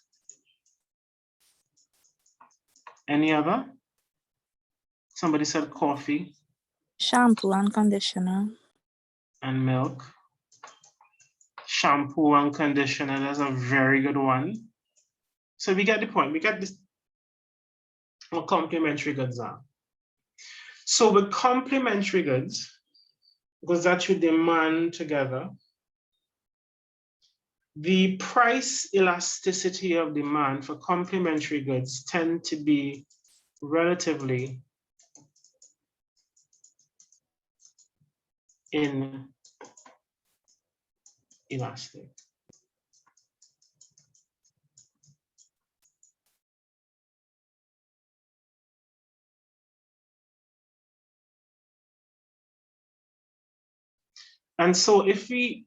A: Any other? Somebody said coffee
E: Shampoo and conditioner.
A: and milk. Shampoo and conditioner, that's a very good one. So we get the point, we get this, what complementary goods are. So with complementary goods, because that you demand together, the price elasticity of demand for complementary goods tend to be relatively inelastic. And so if we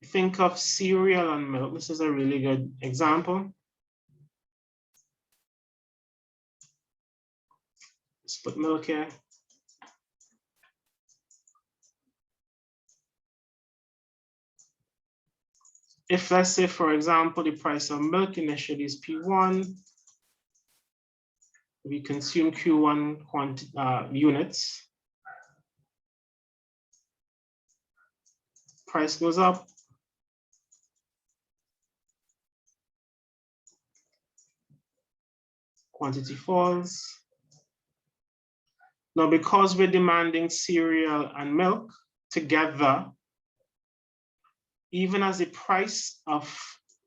A: think of cereal and milk, this is a really good example. Let's put milk here. If let's say, for example, the price of milk initially is P1, we consume Q1 units, price goes up, quantity falls. Now, because we're demanding cereal and milk together, even as the price of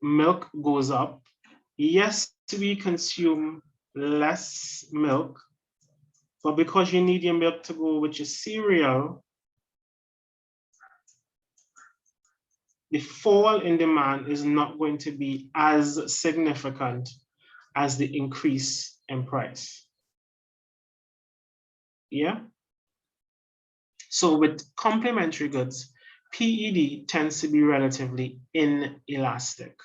A: milk goes up, yes, we consume less milk, but because you need your milk to go with your cereal, the fall in demand is not going to be as significant as the increase in price. Yeah? So with complementary goods, PED tends to be relatively inelastic.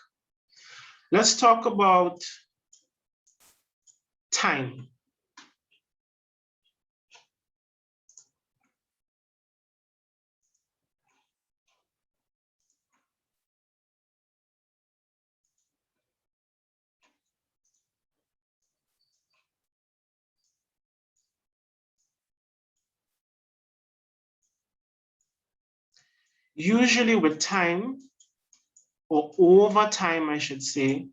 A: Let's talk about time. Usually with time, or over time, I should say,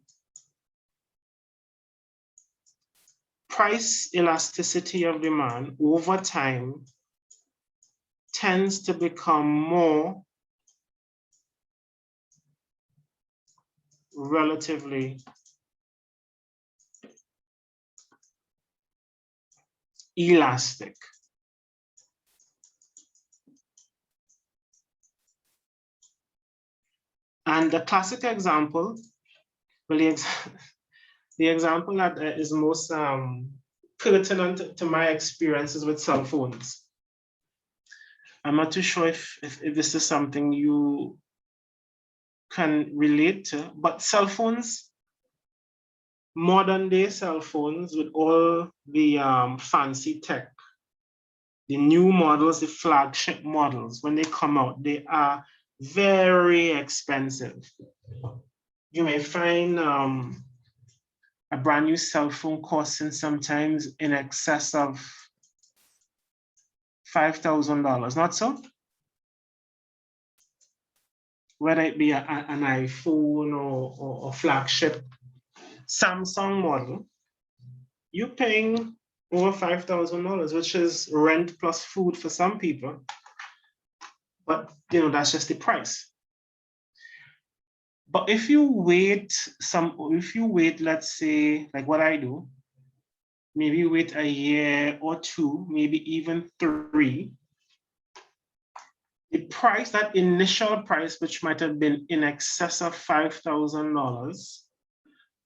A: price elasticity of demand over time tends to become more relatively elastic. And the classic example, well, the example that is most pertinent to my experiences with cell phones. I'm not too sure if this is something you can relate to, but cell phones, modern day cell phones with all the fancy tech, the new models, the flagship models, when they come out, they are very expensive. You may find a brand new cell phone costing sometimes in excess of $5,000, not so? Whether it be an iPhone or flagship Samsung model, you're paying over $5,000, which is rent plus food for some people. But that's just the price. But if you wait, let's say, like what I do, maybe wait a year or two, maybe even 3, the price, that initial price, which might have been in excess of $5,000,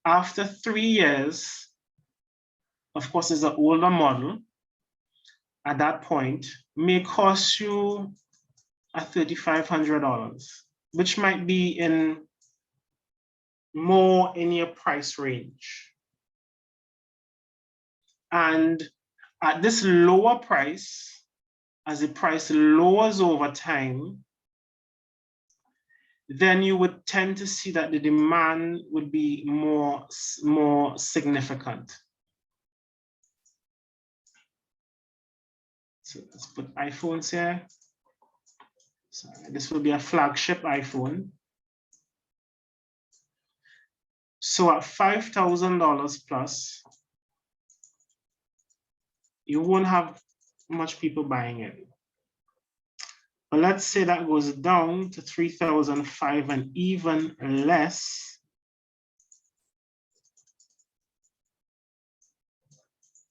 A: after 3 years, of course, is an older model, at that point, may cost you $3,500, which might be more in your price range. And at this lower price, as the price lowers over time, then you would tend to see that the demand would be more significant. So let's put iPhones here. So this will be a flagship iPhone. So at $5,000 plus, you won't have much people buying it. But let's say that goes down to 3,500 and even less.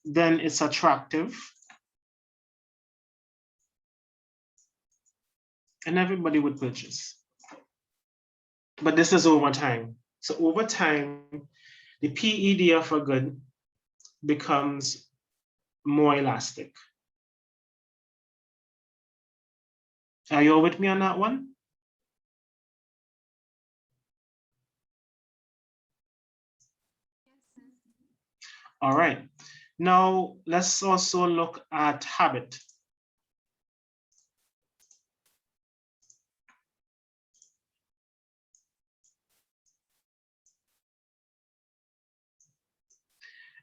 A: Then it's attractive. And everybody would purchase. But this is over time. So over time, the PED of a good becomes more elastic. Are you all with me on that one? All right. Now let's also look at habit.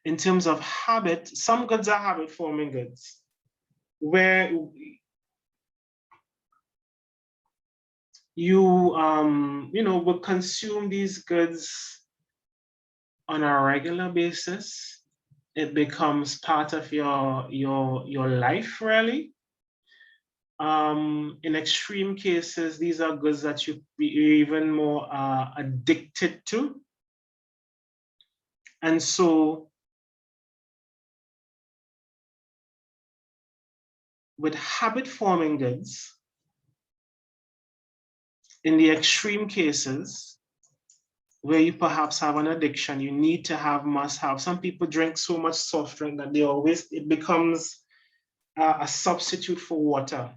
A: In terms of habit, some goods are habit forming goods, where you will consume these goods on a regular basis. It becomes part of your life, really. In extreme cases, these are goods that you're even more addicted to. And so with habit forming goods, in the extreme cases, where you perhaps have an addiction, you need to have, must have. Some people drink so much soft drink that it becomes a substitute for water.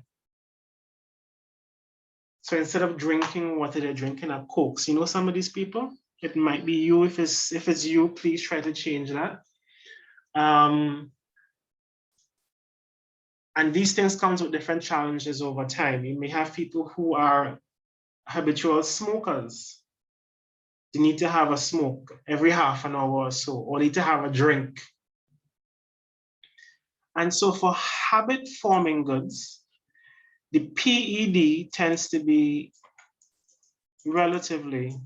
A: So instead of drinking water, they're drinking a Coke. You know some of these people? It might be you. If it's you, please try to change that. And these things come with different challenges over time. You may have people who are habitual smokers. They need to have a smoke every half an hour or so, or need to have a drink. And so for habit forming goods, the PED tends to be relatively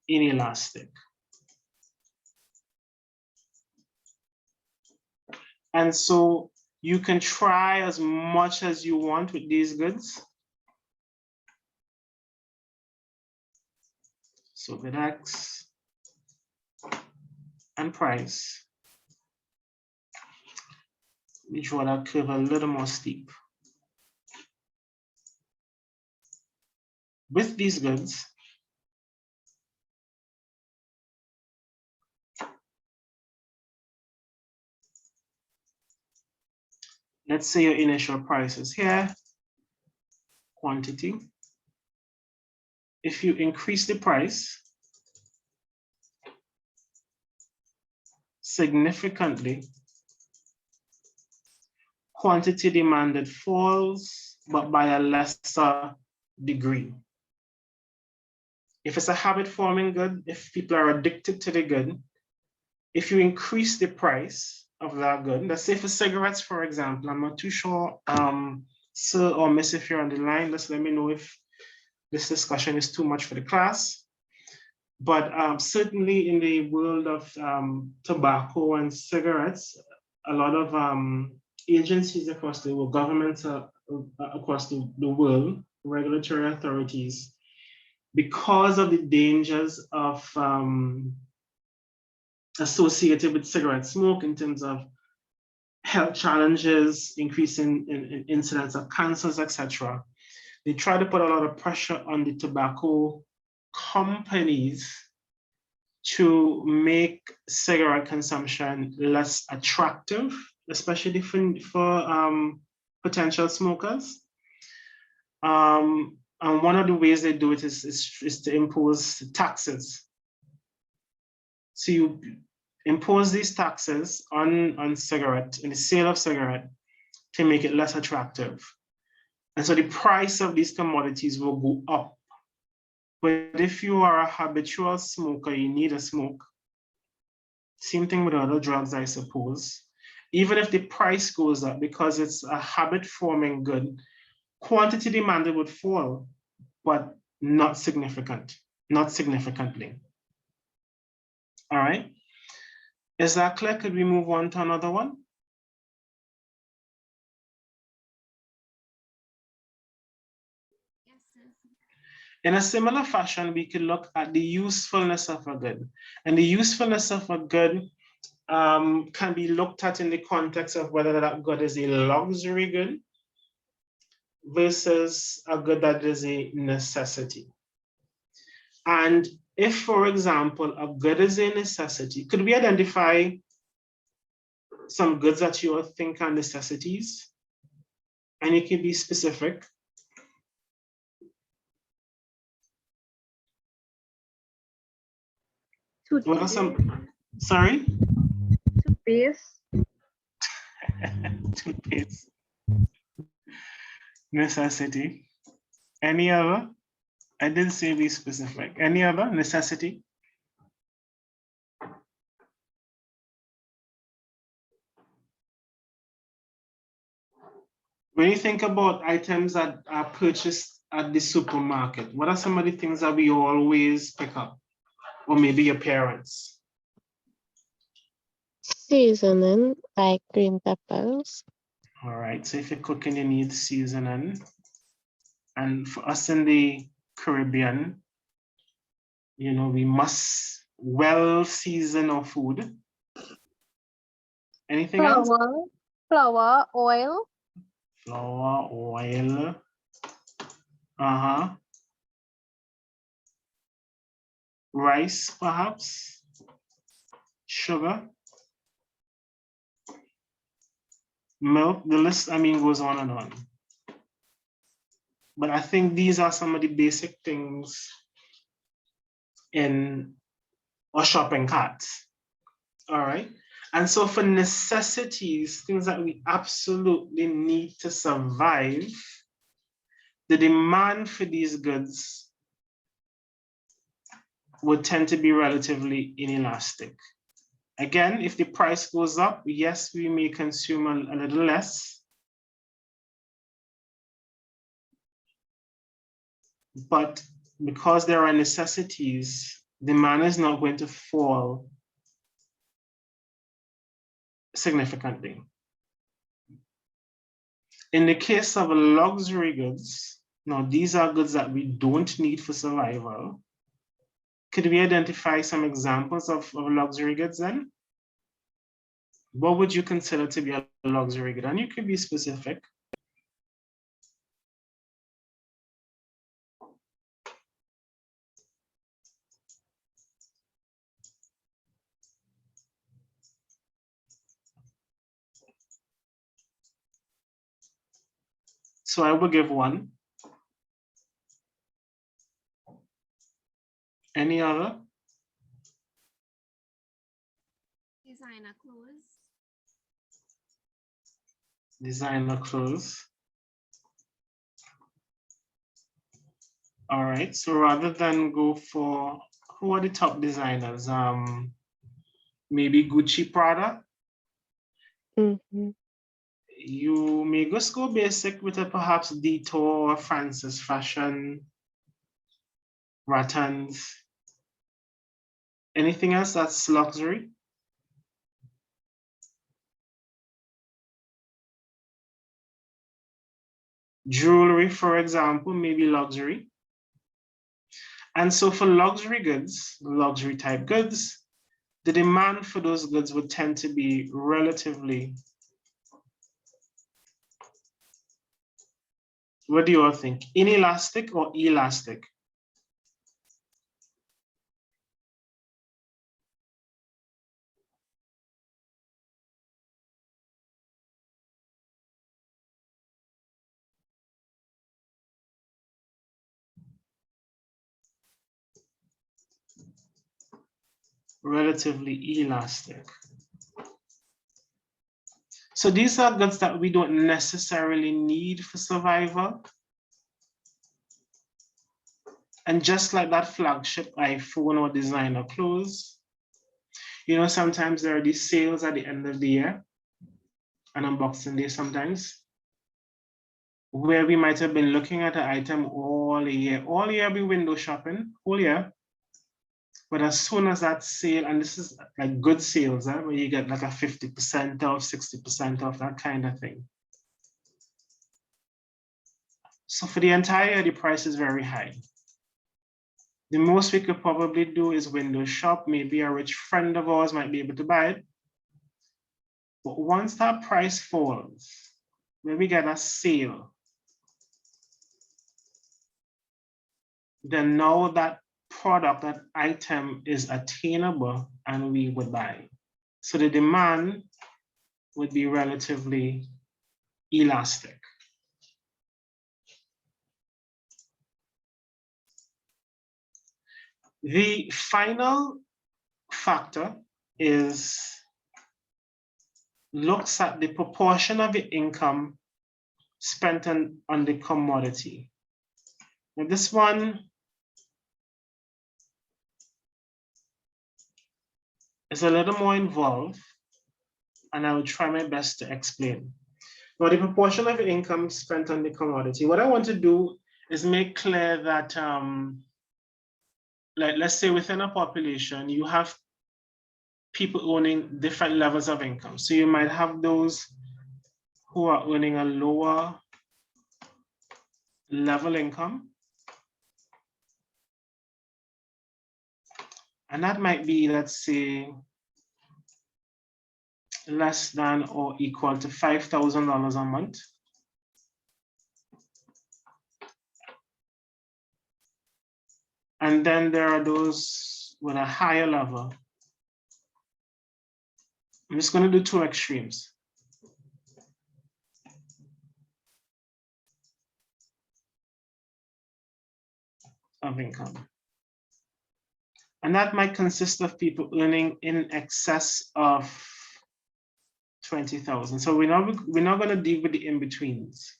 A: inelastic. And so you can try as much as you want with these goods. So with X and price, let me draw that curve a little more steep. With these goods, let's say your initial price is here, quantity. If you increase the price significantly, quantity demanded falls, but by a lesser degree. If it's a habit forming good, if people are addicted to the good, if you increase the price of that good, let's say for cigarettes, for example, I'm not too sure, sir or miss, if you're on the line, let me know if this discussion is too much for the class. But certainly in the world of tobacco and cigarettes, a lot of agencies across the world, governments across the world, regulatory authorities, because of the dangers of associated with cigarette smoke in terms of health challenges, increase in incidence of cancers, etc. They try to put a lot of pressure on the tobacco companies to make cigarette consumption less attractive, especially for potential smokers. And one of the ways they do it is to impose taxes. So you impose these taxes on cigarette, in the sale of cigarette, to make it less attractive. And so the price of these commodities will go up. But if you are a habitual smoker, you need a smoke. Same thing with other drugs, I suppose. Even if the price goes up, because it's a habit-forming good, quantity demanded would fall, but not significantly. All right. Is that clear? Could we move on to another one? In a similar fashion, we could look at the usefulness of a good. And the usefulness of a good can be looked at in the context of whether that good is a luxury good versus a good that is a necessity. And if, for example, a good is a necessity, could we identify some goods that you think are necessities? And you can be specific. What are some, sorry?
B: Toothpaste.
A: Toothpaste. Necessity. Any other? I didn't say be specific. Any other necessity? When you think about items that are purchased at the supermarket, what are some of the things that we always pick up? Or maybe your parents?
F: Seasoning, like green peppers.
A: All right, so if you're cooking, you need seasoning. And for us in the Caribbean, you know, we must well season our food. Anything else?
B: Flour, oil.
A: Flour, oil. Rice, perhaps. Sugar. Milk, the list, I mean, goes on and on. But I think these are some of the basic things in our shopping carts. All right. And so for necessities, things that we absolutely need to survive, the demand for these goods would tend to be relatively inelastic. Again, if the price goes up, yes, we may consume a little less. But because there are necessities, demand is not going to fall significantly. In the case of luxury goods, now these are goods that we don't need for survival. Could we identify some examples of luxury goods then? What would you consider to be a luxury good? And you could be specific. So I will give one. Any other?
G: Designer clothes.
A: Designer clothes. All right, so rather than go for, who are the top designers? Maybe Gucci, Prada?
F: Mm-hmm.
A: You may just go basic with a perhaps Detour, Francis Fashion, Rattans. Anything else that's luxury? Jewelry, for example, may be luxury. And so for luxury goods, luxury type goods, the demand for those goods would tend to be relatively What do you all think? Inelastic or elastic? Relatively elastic. So these are goods that we don't necessarily need for survival. And just like that flagship iPhone or designer clothes, you know, sometimes there are these sales at the end of the year, an unboxing day sometimes, where we might have been looking at an item all year be window shopping, all year. But as soon as that sale, and this is like good sales, where you get like a 50% off, 60% off, that kind of thing. So for the entire year, the price is very high. The most we could probably do is window shop. Maybe a rich friend of ours might be able to buy it. But once that price falls, when we get a sale, then now that product, that item is attainable and we would buy. So the demand would be relatively elastic. The final factor looks at the proportion of the income spent on the commodity. Now this one is a little more involved, and I will try my best to explain. Now, the proportion of income spent on the commodity, what I want to do is make clear that, like, let's say within a population, you have people earning different levels of income. So you might have those who are earning a lower level income. And that might be, let's say, less than or equal to $5,000 a month. And then there are those with a higher level. I'm just going to do two extremes. Of income. And that might consist of people earning in excess of 20,000. So we're not going to deal with the in-betweens.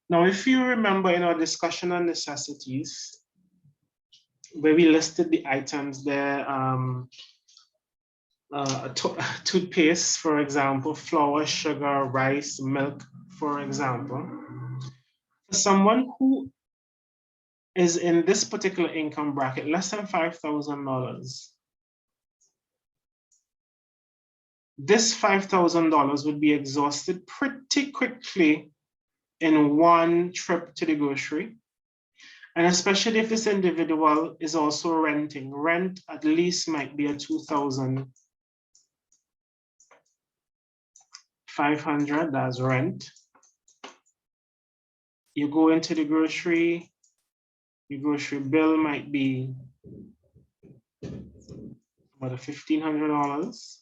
A: Now, if you remember in our discussion on necessities, where we listed the items there, toothpaste, for example, flour, sugar, rice, milk, for example. For someone who is in this particular income bracket, less than $5,000, this $5,000 would be exhausted pretty quickly in one trip to the grocery. And especially if this individual is also renting. Rent at least might be a $2,500, that's rent. You go into the grocery, your grocery bill might be about $1,500.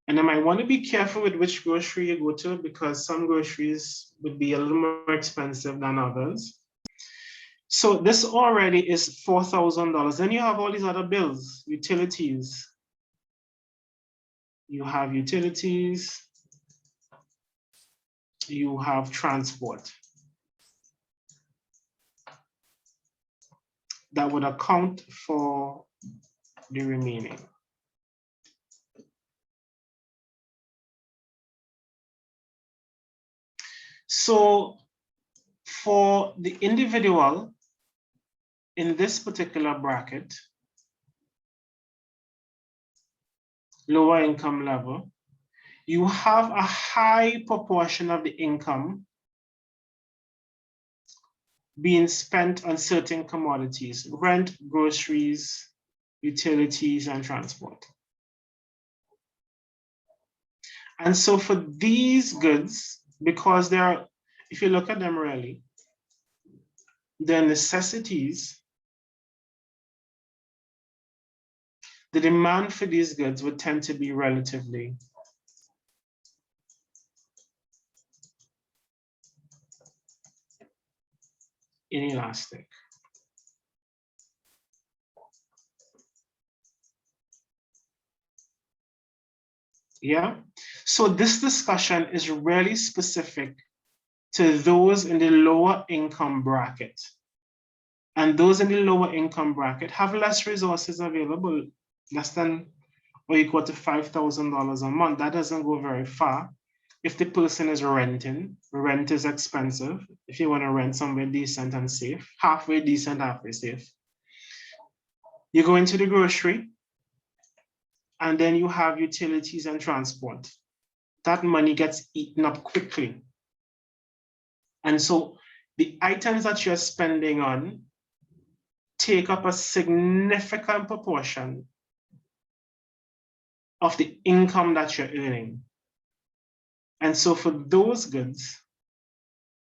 A: And I might want to be careful with which grocery you go to, because some groceries would be a little more expensive than others. So this already is $4,000. Then you have all these other bills, utilities. You have utilities. You have transport. That would account for the remaining. So for the individual in this particular bracket, lower income level, you have a high proportion of the income being spent on certain commodities: rent, groceries, utilities, and transport. And so for these goods, because they're, if you look at them really, they're necessities, the demand for these goods would tend to be relatively inelastic. Yeah, so this discussion is really specific to those in the lower income bracket. And those in the lower income bracket have less resources available, less than or equal to $5,000 a month. That doesn't go very far. If the person is renting, rent is expensive. If you want to rent somewhere decent and safe, halfway decent, halfway safe. You go into the grocery, and then you have utilities and transport. That money gets eaten up quickly. And so the items that you're spending on take up a significant proportion of the income that you're earning. And so for those goods,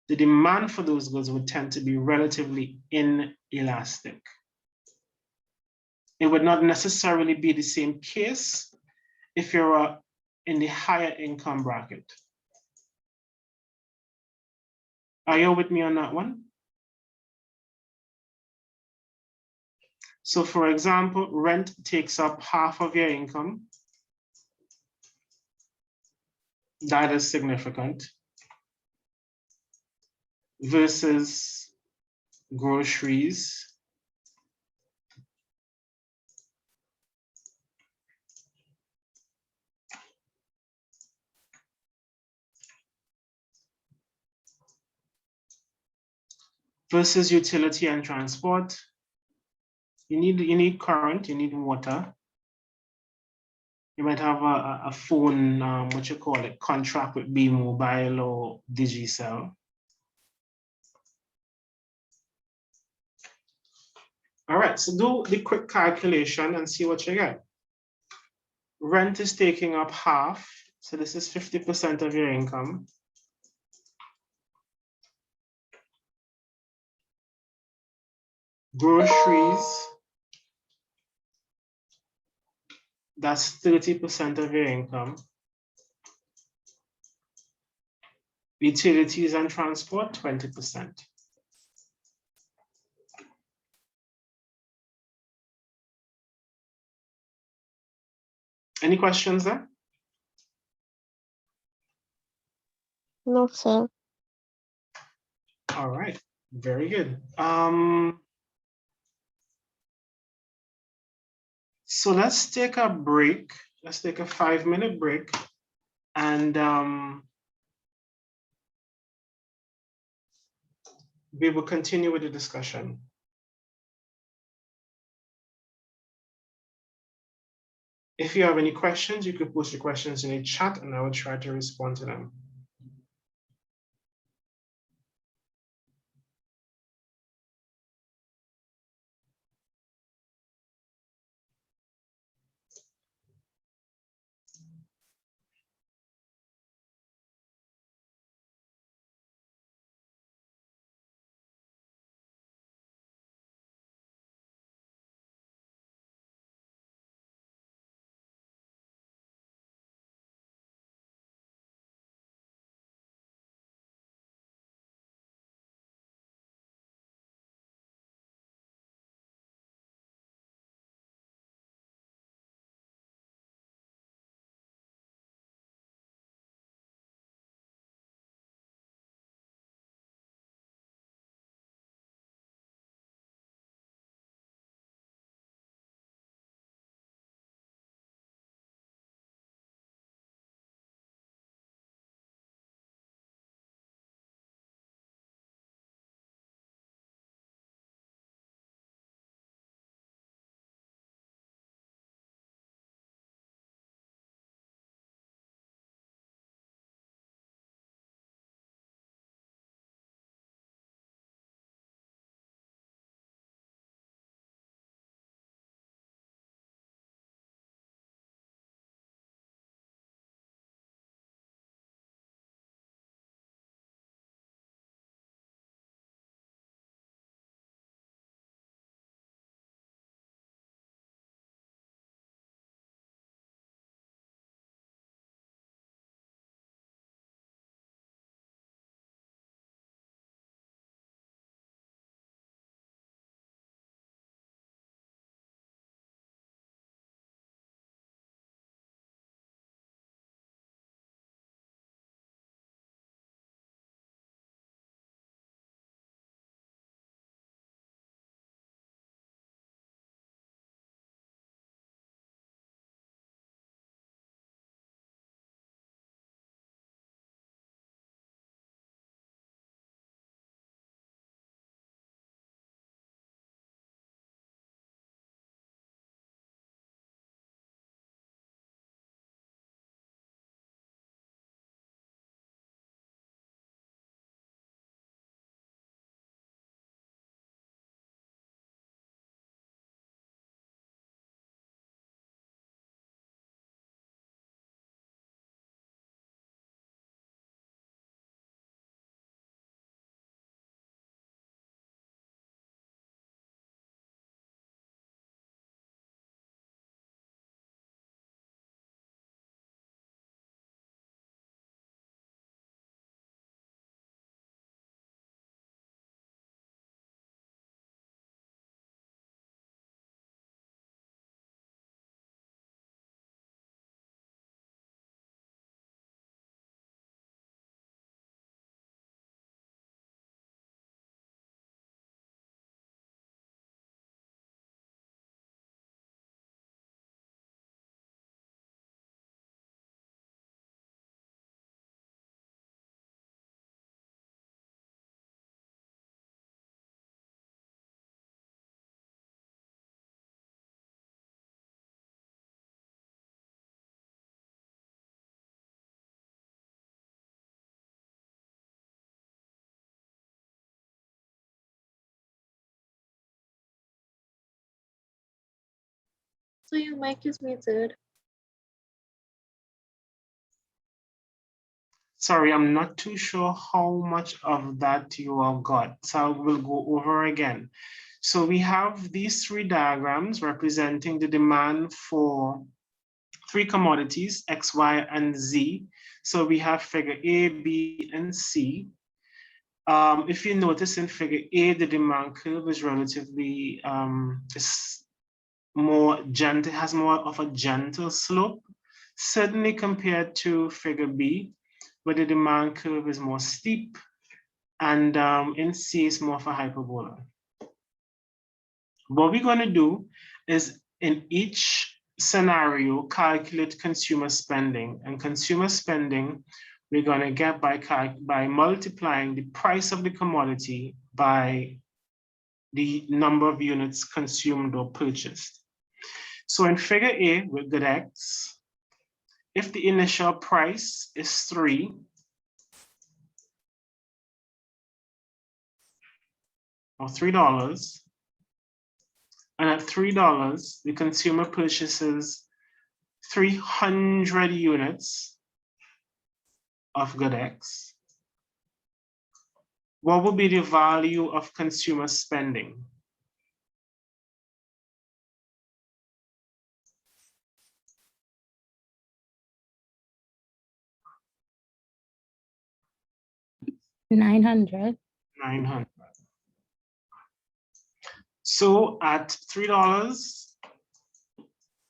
A: the demand for those goods would tend to be relatively inelastic. It would not necessarily be the same case if you're in the higher income bracket. Are you with me on that one? So for example, rent takes up half of your income. That is significant. Versus groceries. Versus utility and transport. You need current, you need water. You might have a phone, what you call it, contract with B-Mobile or Digicel. All right, so do the quick calculation and see what you get. Rent is taking up half, so this is 50% of your income. Groceries, that's 30% of your income. Utilities and transport, 20%. Any questions there?
F: No, sir.
A: All right, very good. So let's take a break. Let's take a 5-minute break, and we will continue with the discussion. If you have any questions, you could post your questions in the chat and I will try to respond to them.
B: So your mic is muted.
A: Sorry, I'm not too sure how much of that you all got. So I will go over again. So we have these three diagrams representing the demand for three commodities, X, Y, and Z. So we have figure A, B, and C. If you notice in figure A, the demand curve is relatively, is more gentle, has more of a gentle slope, certainly compared to figure B, where the demand curve is more steep, and in C is more of a hyperbola. What we're going to do is in each scenario, calculate consumer spending, and consumer spending we're going to get by multiplying the price of the commodity by the number of units consumed or purchased. So in figure A with good X, if the initial price is 3, or $3, and at $3, the consumer purchases 300 units of good X, what would be the value of consumer spending?
C: $900.
A: 900. So at $3,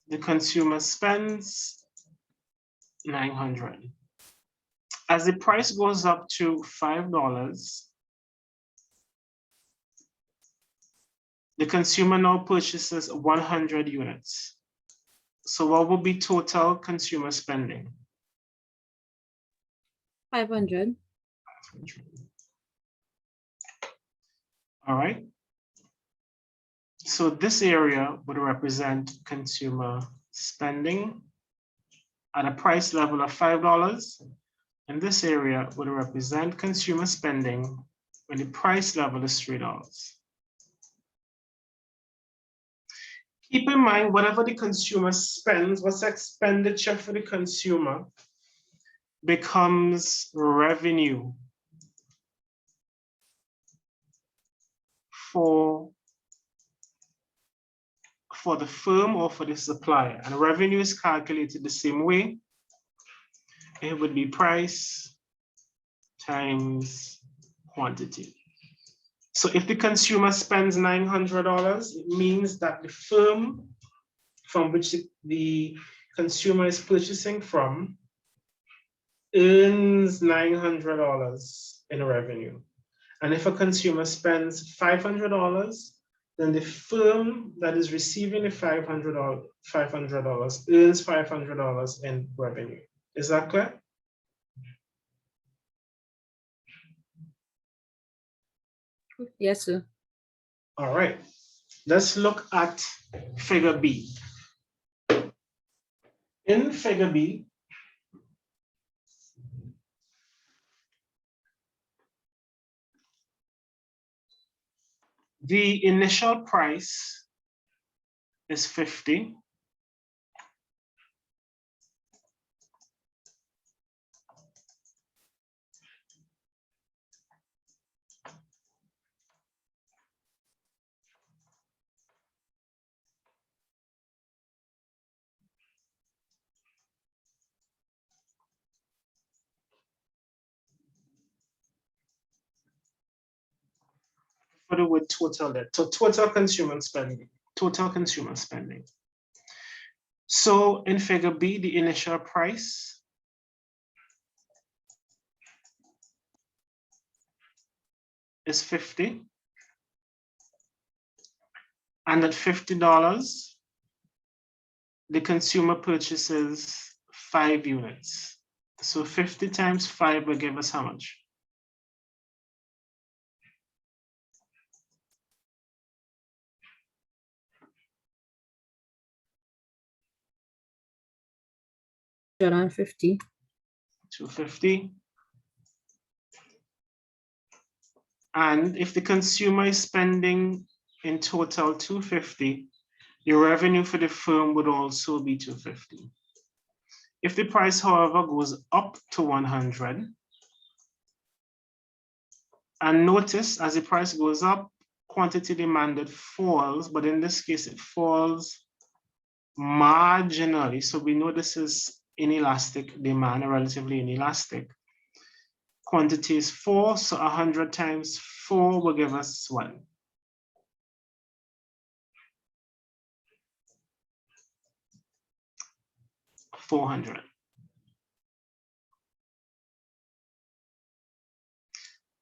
A: the consumer spends 900. As the price goes up to $5, the consumer now purchases 100 units. So what will be total consumer spending?
H: 500.
A: All right. So this area would represent consumer spending at a price level of $5. And this area would represent consumer spending when the price level is $3. Keep in mind, whatever the consumer spends, what's expenditure for the consumer becomes revenue for the firm or for the supplier. And revenue is calculated the same way. It would be price times quantity. So if the consumer spends $900, it means that the firm from which the consumer is purchasing from earns $900 in revenue. And if a consumer spends $500, then the firm that is receiving the $500 earns $500 in revenue. Is that clear?
H: Yes, sir.
A: All right, let's look at figure B. In figure B, the initial price is 50. For the word total there, so total consumer spending, total consumer spending. So in figure B, the initial price is 50. And at $50, the consumer purchases 5 units. So 50 times 5 will give us how much?
H: $250.
A: 250. And if the consumer is spending in total 250, Your revenue for the firm would also be 250. If the price, however, goes up to 100, and notice as the price goes up, quantity demanded falls, but in this case, it falls marginally. So we know this is inelastic demand, or relatively inelastic. Quantity is 4, so 100 times 4 will give us what? 400.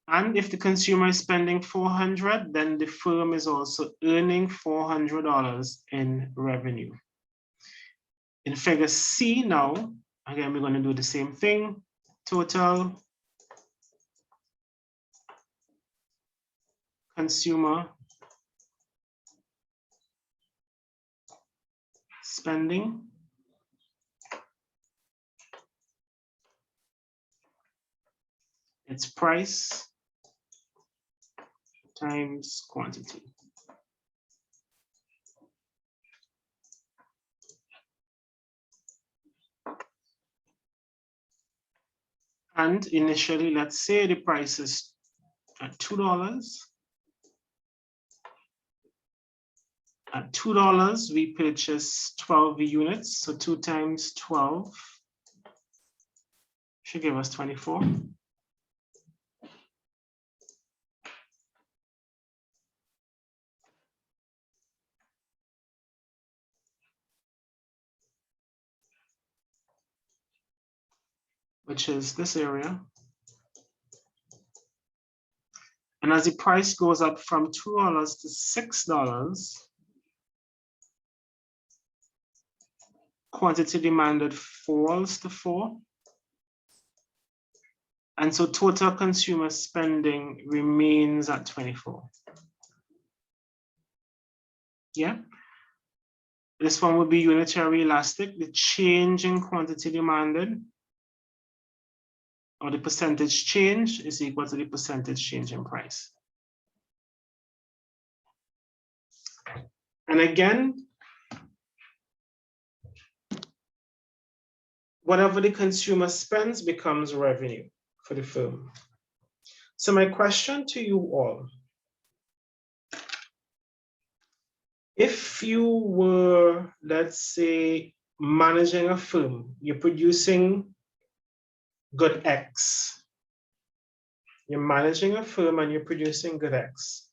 A: And if the consumer is spending 400, then the firm is also earning $400 in revenue. In figure C now, again, we're going to do the same thing. Total consumer spending its price times quantity. And initially, let's say the price is at $2. At $2, we purchase 12 units, so 2 times 12 should give us 24. Which is this area. And as the price goes up from $2 to $6, quantity demanded falls to 4. And so total consumer spending remains at 24. Yeah. This one would be unitary elastic. The change in quantity demanded, or the percentage change, is equal to the percentage change in price. And again, whatever the consumer spends becomes revenue for the firm. So my question to you all, if you were, let's say, managing a firm, you're producing good X. You're managing a firm and you're producing good X.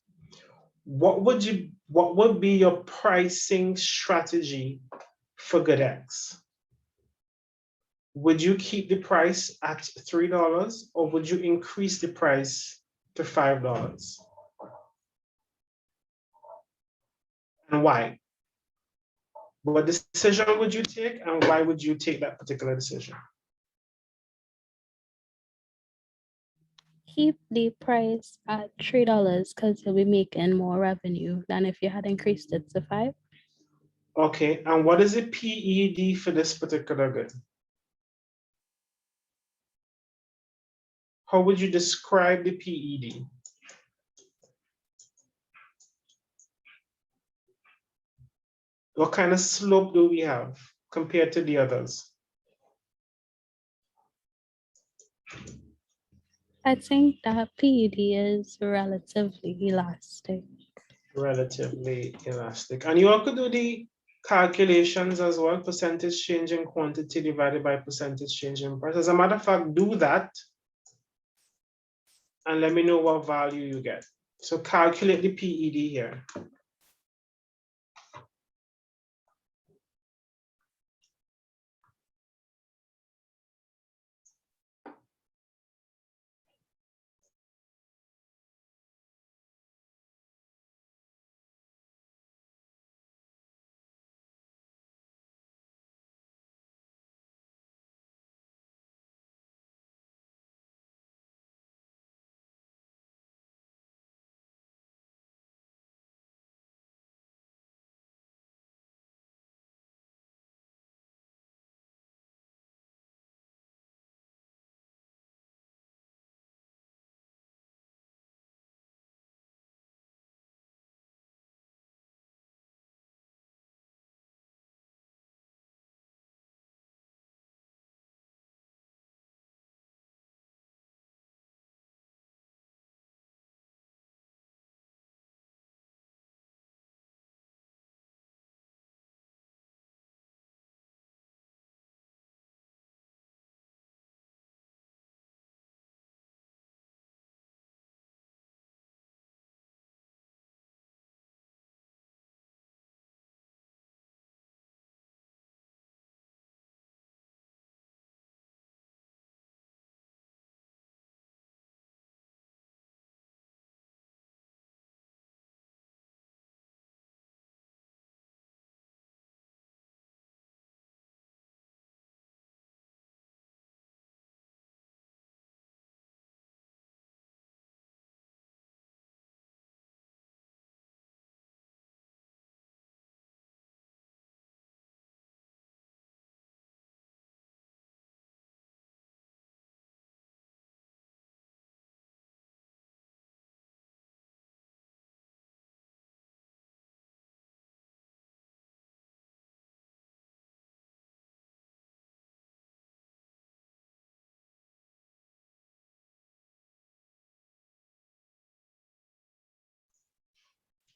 A: What would be your pricing strategy for good X? Would you keep the price at $3 or would you increase the price to $5? And why? What decision would you take and why would you take that particular decision?
C: Keep the price at $3 because you'll be making more revenue than if you had increased it to 5.
A: Okay, and what is the PED for this particular good? How would you describe the PED? What kind of slope do we have compared to the others?
C: I think that PED is relatively elastic.
A: Relatively elastic. And you all could do the calculations as well, percentage change in quantity divided by percentage change in price. As a matter of fact, do that and let me know what value you get. So calculate the PED here.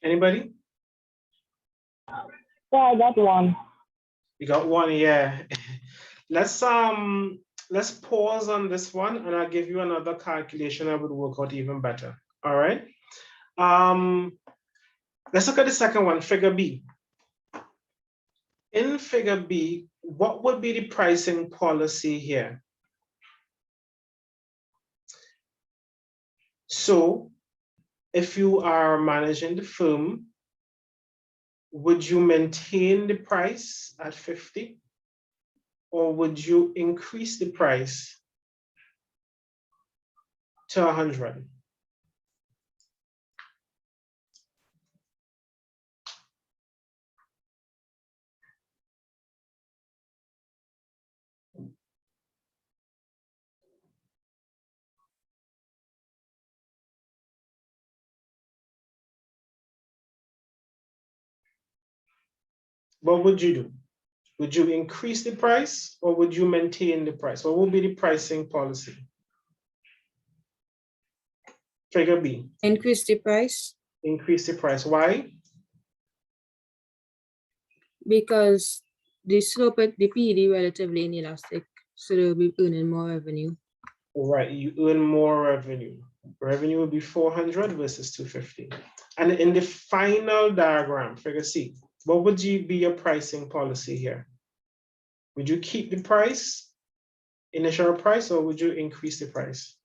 A: Anybody?
F: Yeah, I got one.
A: You got one, yeah. Let's pause on this one and I'll give you another calculation that would work out even better. All right. Let's look at the second one, figure B. In figure B, what would be the pricing policy here? So if you are managing the firm, would you maintain the price at 50? Or would you increase the price to 100? What would you do? Would you increase the price or would you maintain the price? What would be the pricing policy? Figure B,
H: Increase the price
A: increase the price. Why?
H: because the slope at the PD relatively inelastic, so they'll be earning more revenue.
A: All right, you earn more revenue. Revenue will be 400 versus 250. And in the final diagram, figure C, what would be your pricing policy here? Would you keep the price, initial price, or would you increase the price?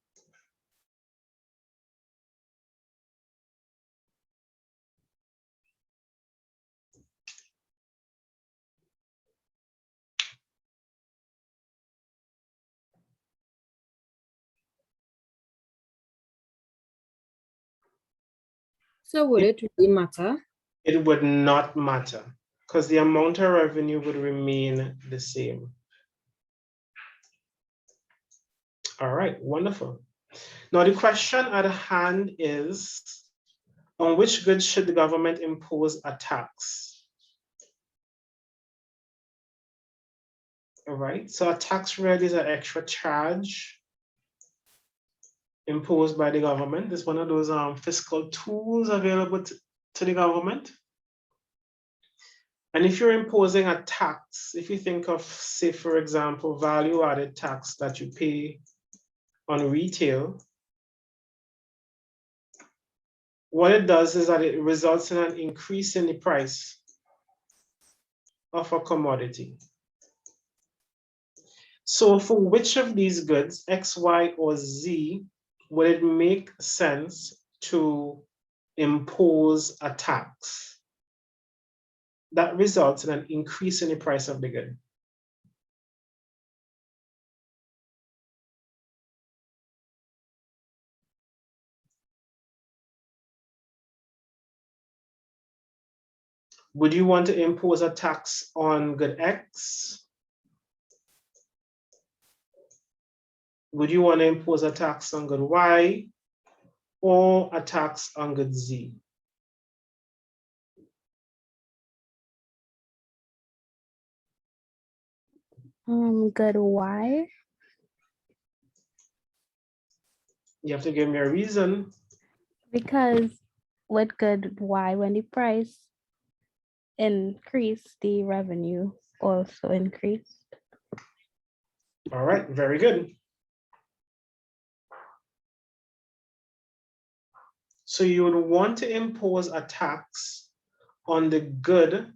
H: So would it really matter?
A: It would not matter because the amount of revenue would remain the same. All right, wonderful. Now the question at hand is, on which goods should the government impose a tax? All right, so a tax really is an extra charge imposed by the government. It's one of those fiscal tools available to the government. And if you're imposing a tax, if you think of, say, for example, value-added tax that you pay on retail, what it does is that it results in an increase in the price of a commodity. So for which of these goods, X, Y, or Z, would it make sense to impose a tax that results in an increase in the price of the good? Would you want to impose a tax on good X? Would you want to impose a tax on good Y or a tax on good Z?
C: Good Y.
A: You have to give me a reason.
C: Because with good Y, when the price increase, the revenue also increased.
A: All right, very good. So you would want to impose a tax on the good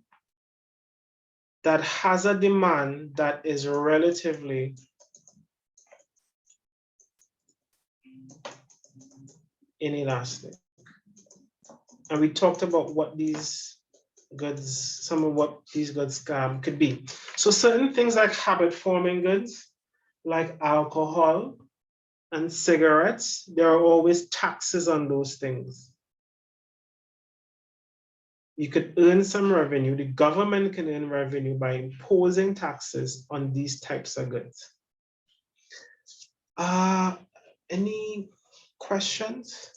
A: that has a demand that is relatively inelastic. And we talked about what these goods, some of what these goods could be. So certain things like habit forming goods, like alcohol and cigarettes, there are always taxes on those things. You could earn some revenue, the government can earn revenue by imposing taxes on these types of goods. Any questions?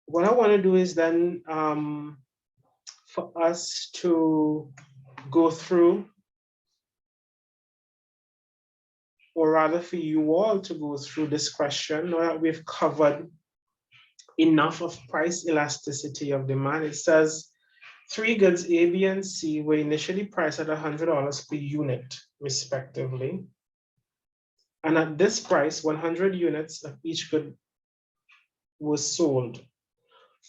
A: What I want to do is then, for us to go through, or rather for you all to go through this question, now that we've covered enough of price elasticity of demand. It says 3 goods A, B, and C were initially priced at $100 per unit, respectively. And at this price, 100 units of each good was sold.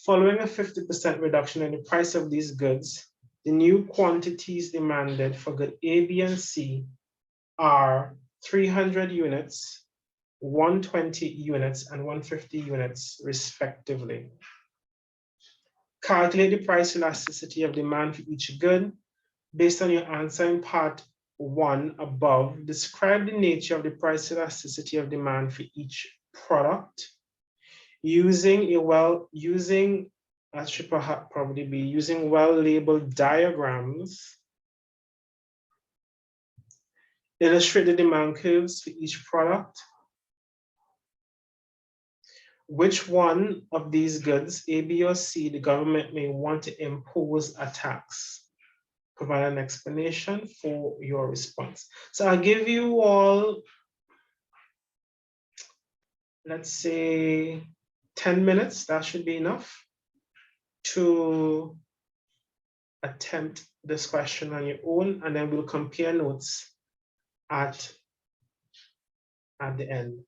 A: Following a 50% reduction in the price of these goods, the new quantities demanded for good A, B, and C are 300 units, 120 units, and 150 units, respectively. Calculate the price elasticity of demand for each good. Based on your answer in part 1 above, describe the nature of the price elasticity of demand for each product using that should probably be using well-labeled diagrams. Illustrate the demand curves for each product. Which one of these goods, A, B, or C, the government may want to impose a tax? Provide an explanation for your response. So I'll give you all, let's say, 10 minutes. That should be enough to attempt this question on your own, and then we'll compare notes at the end.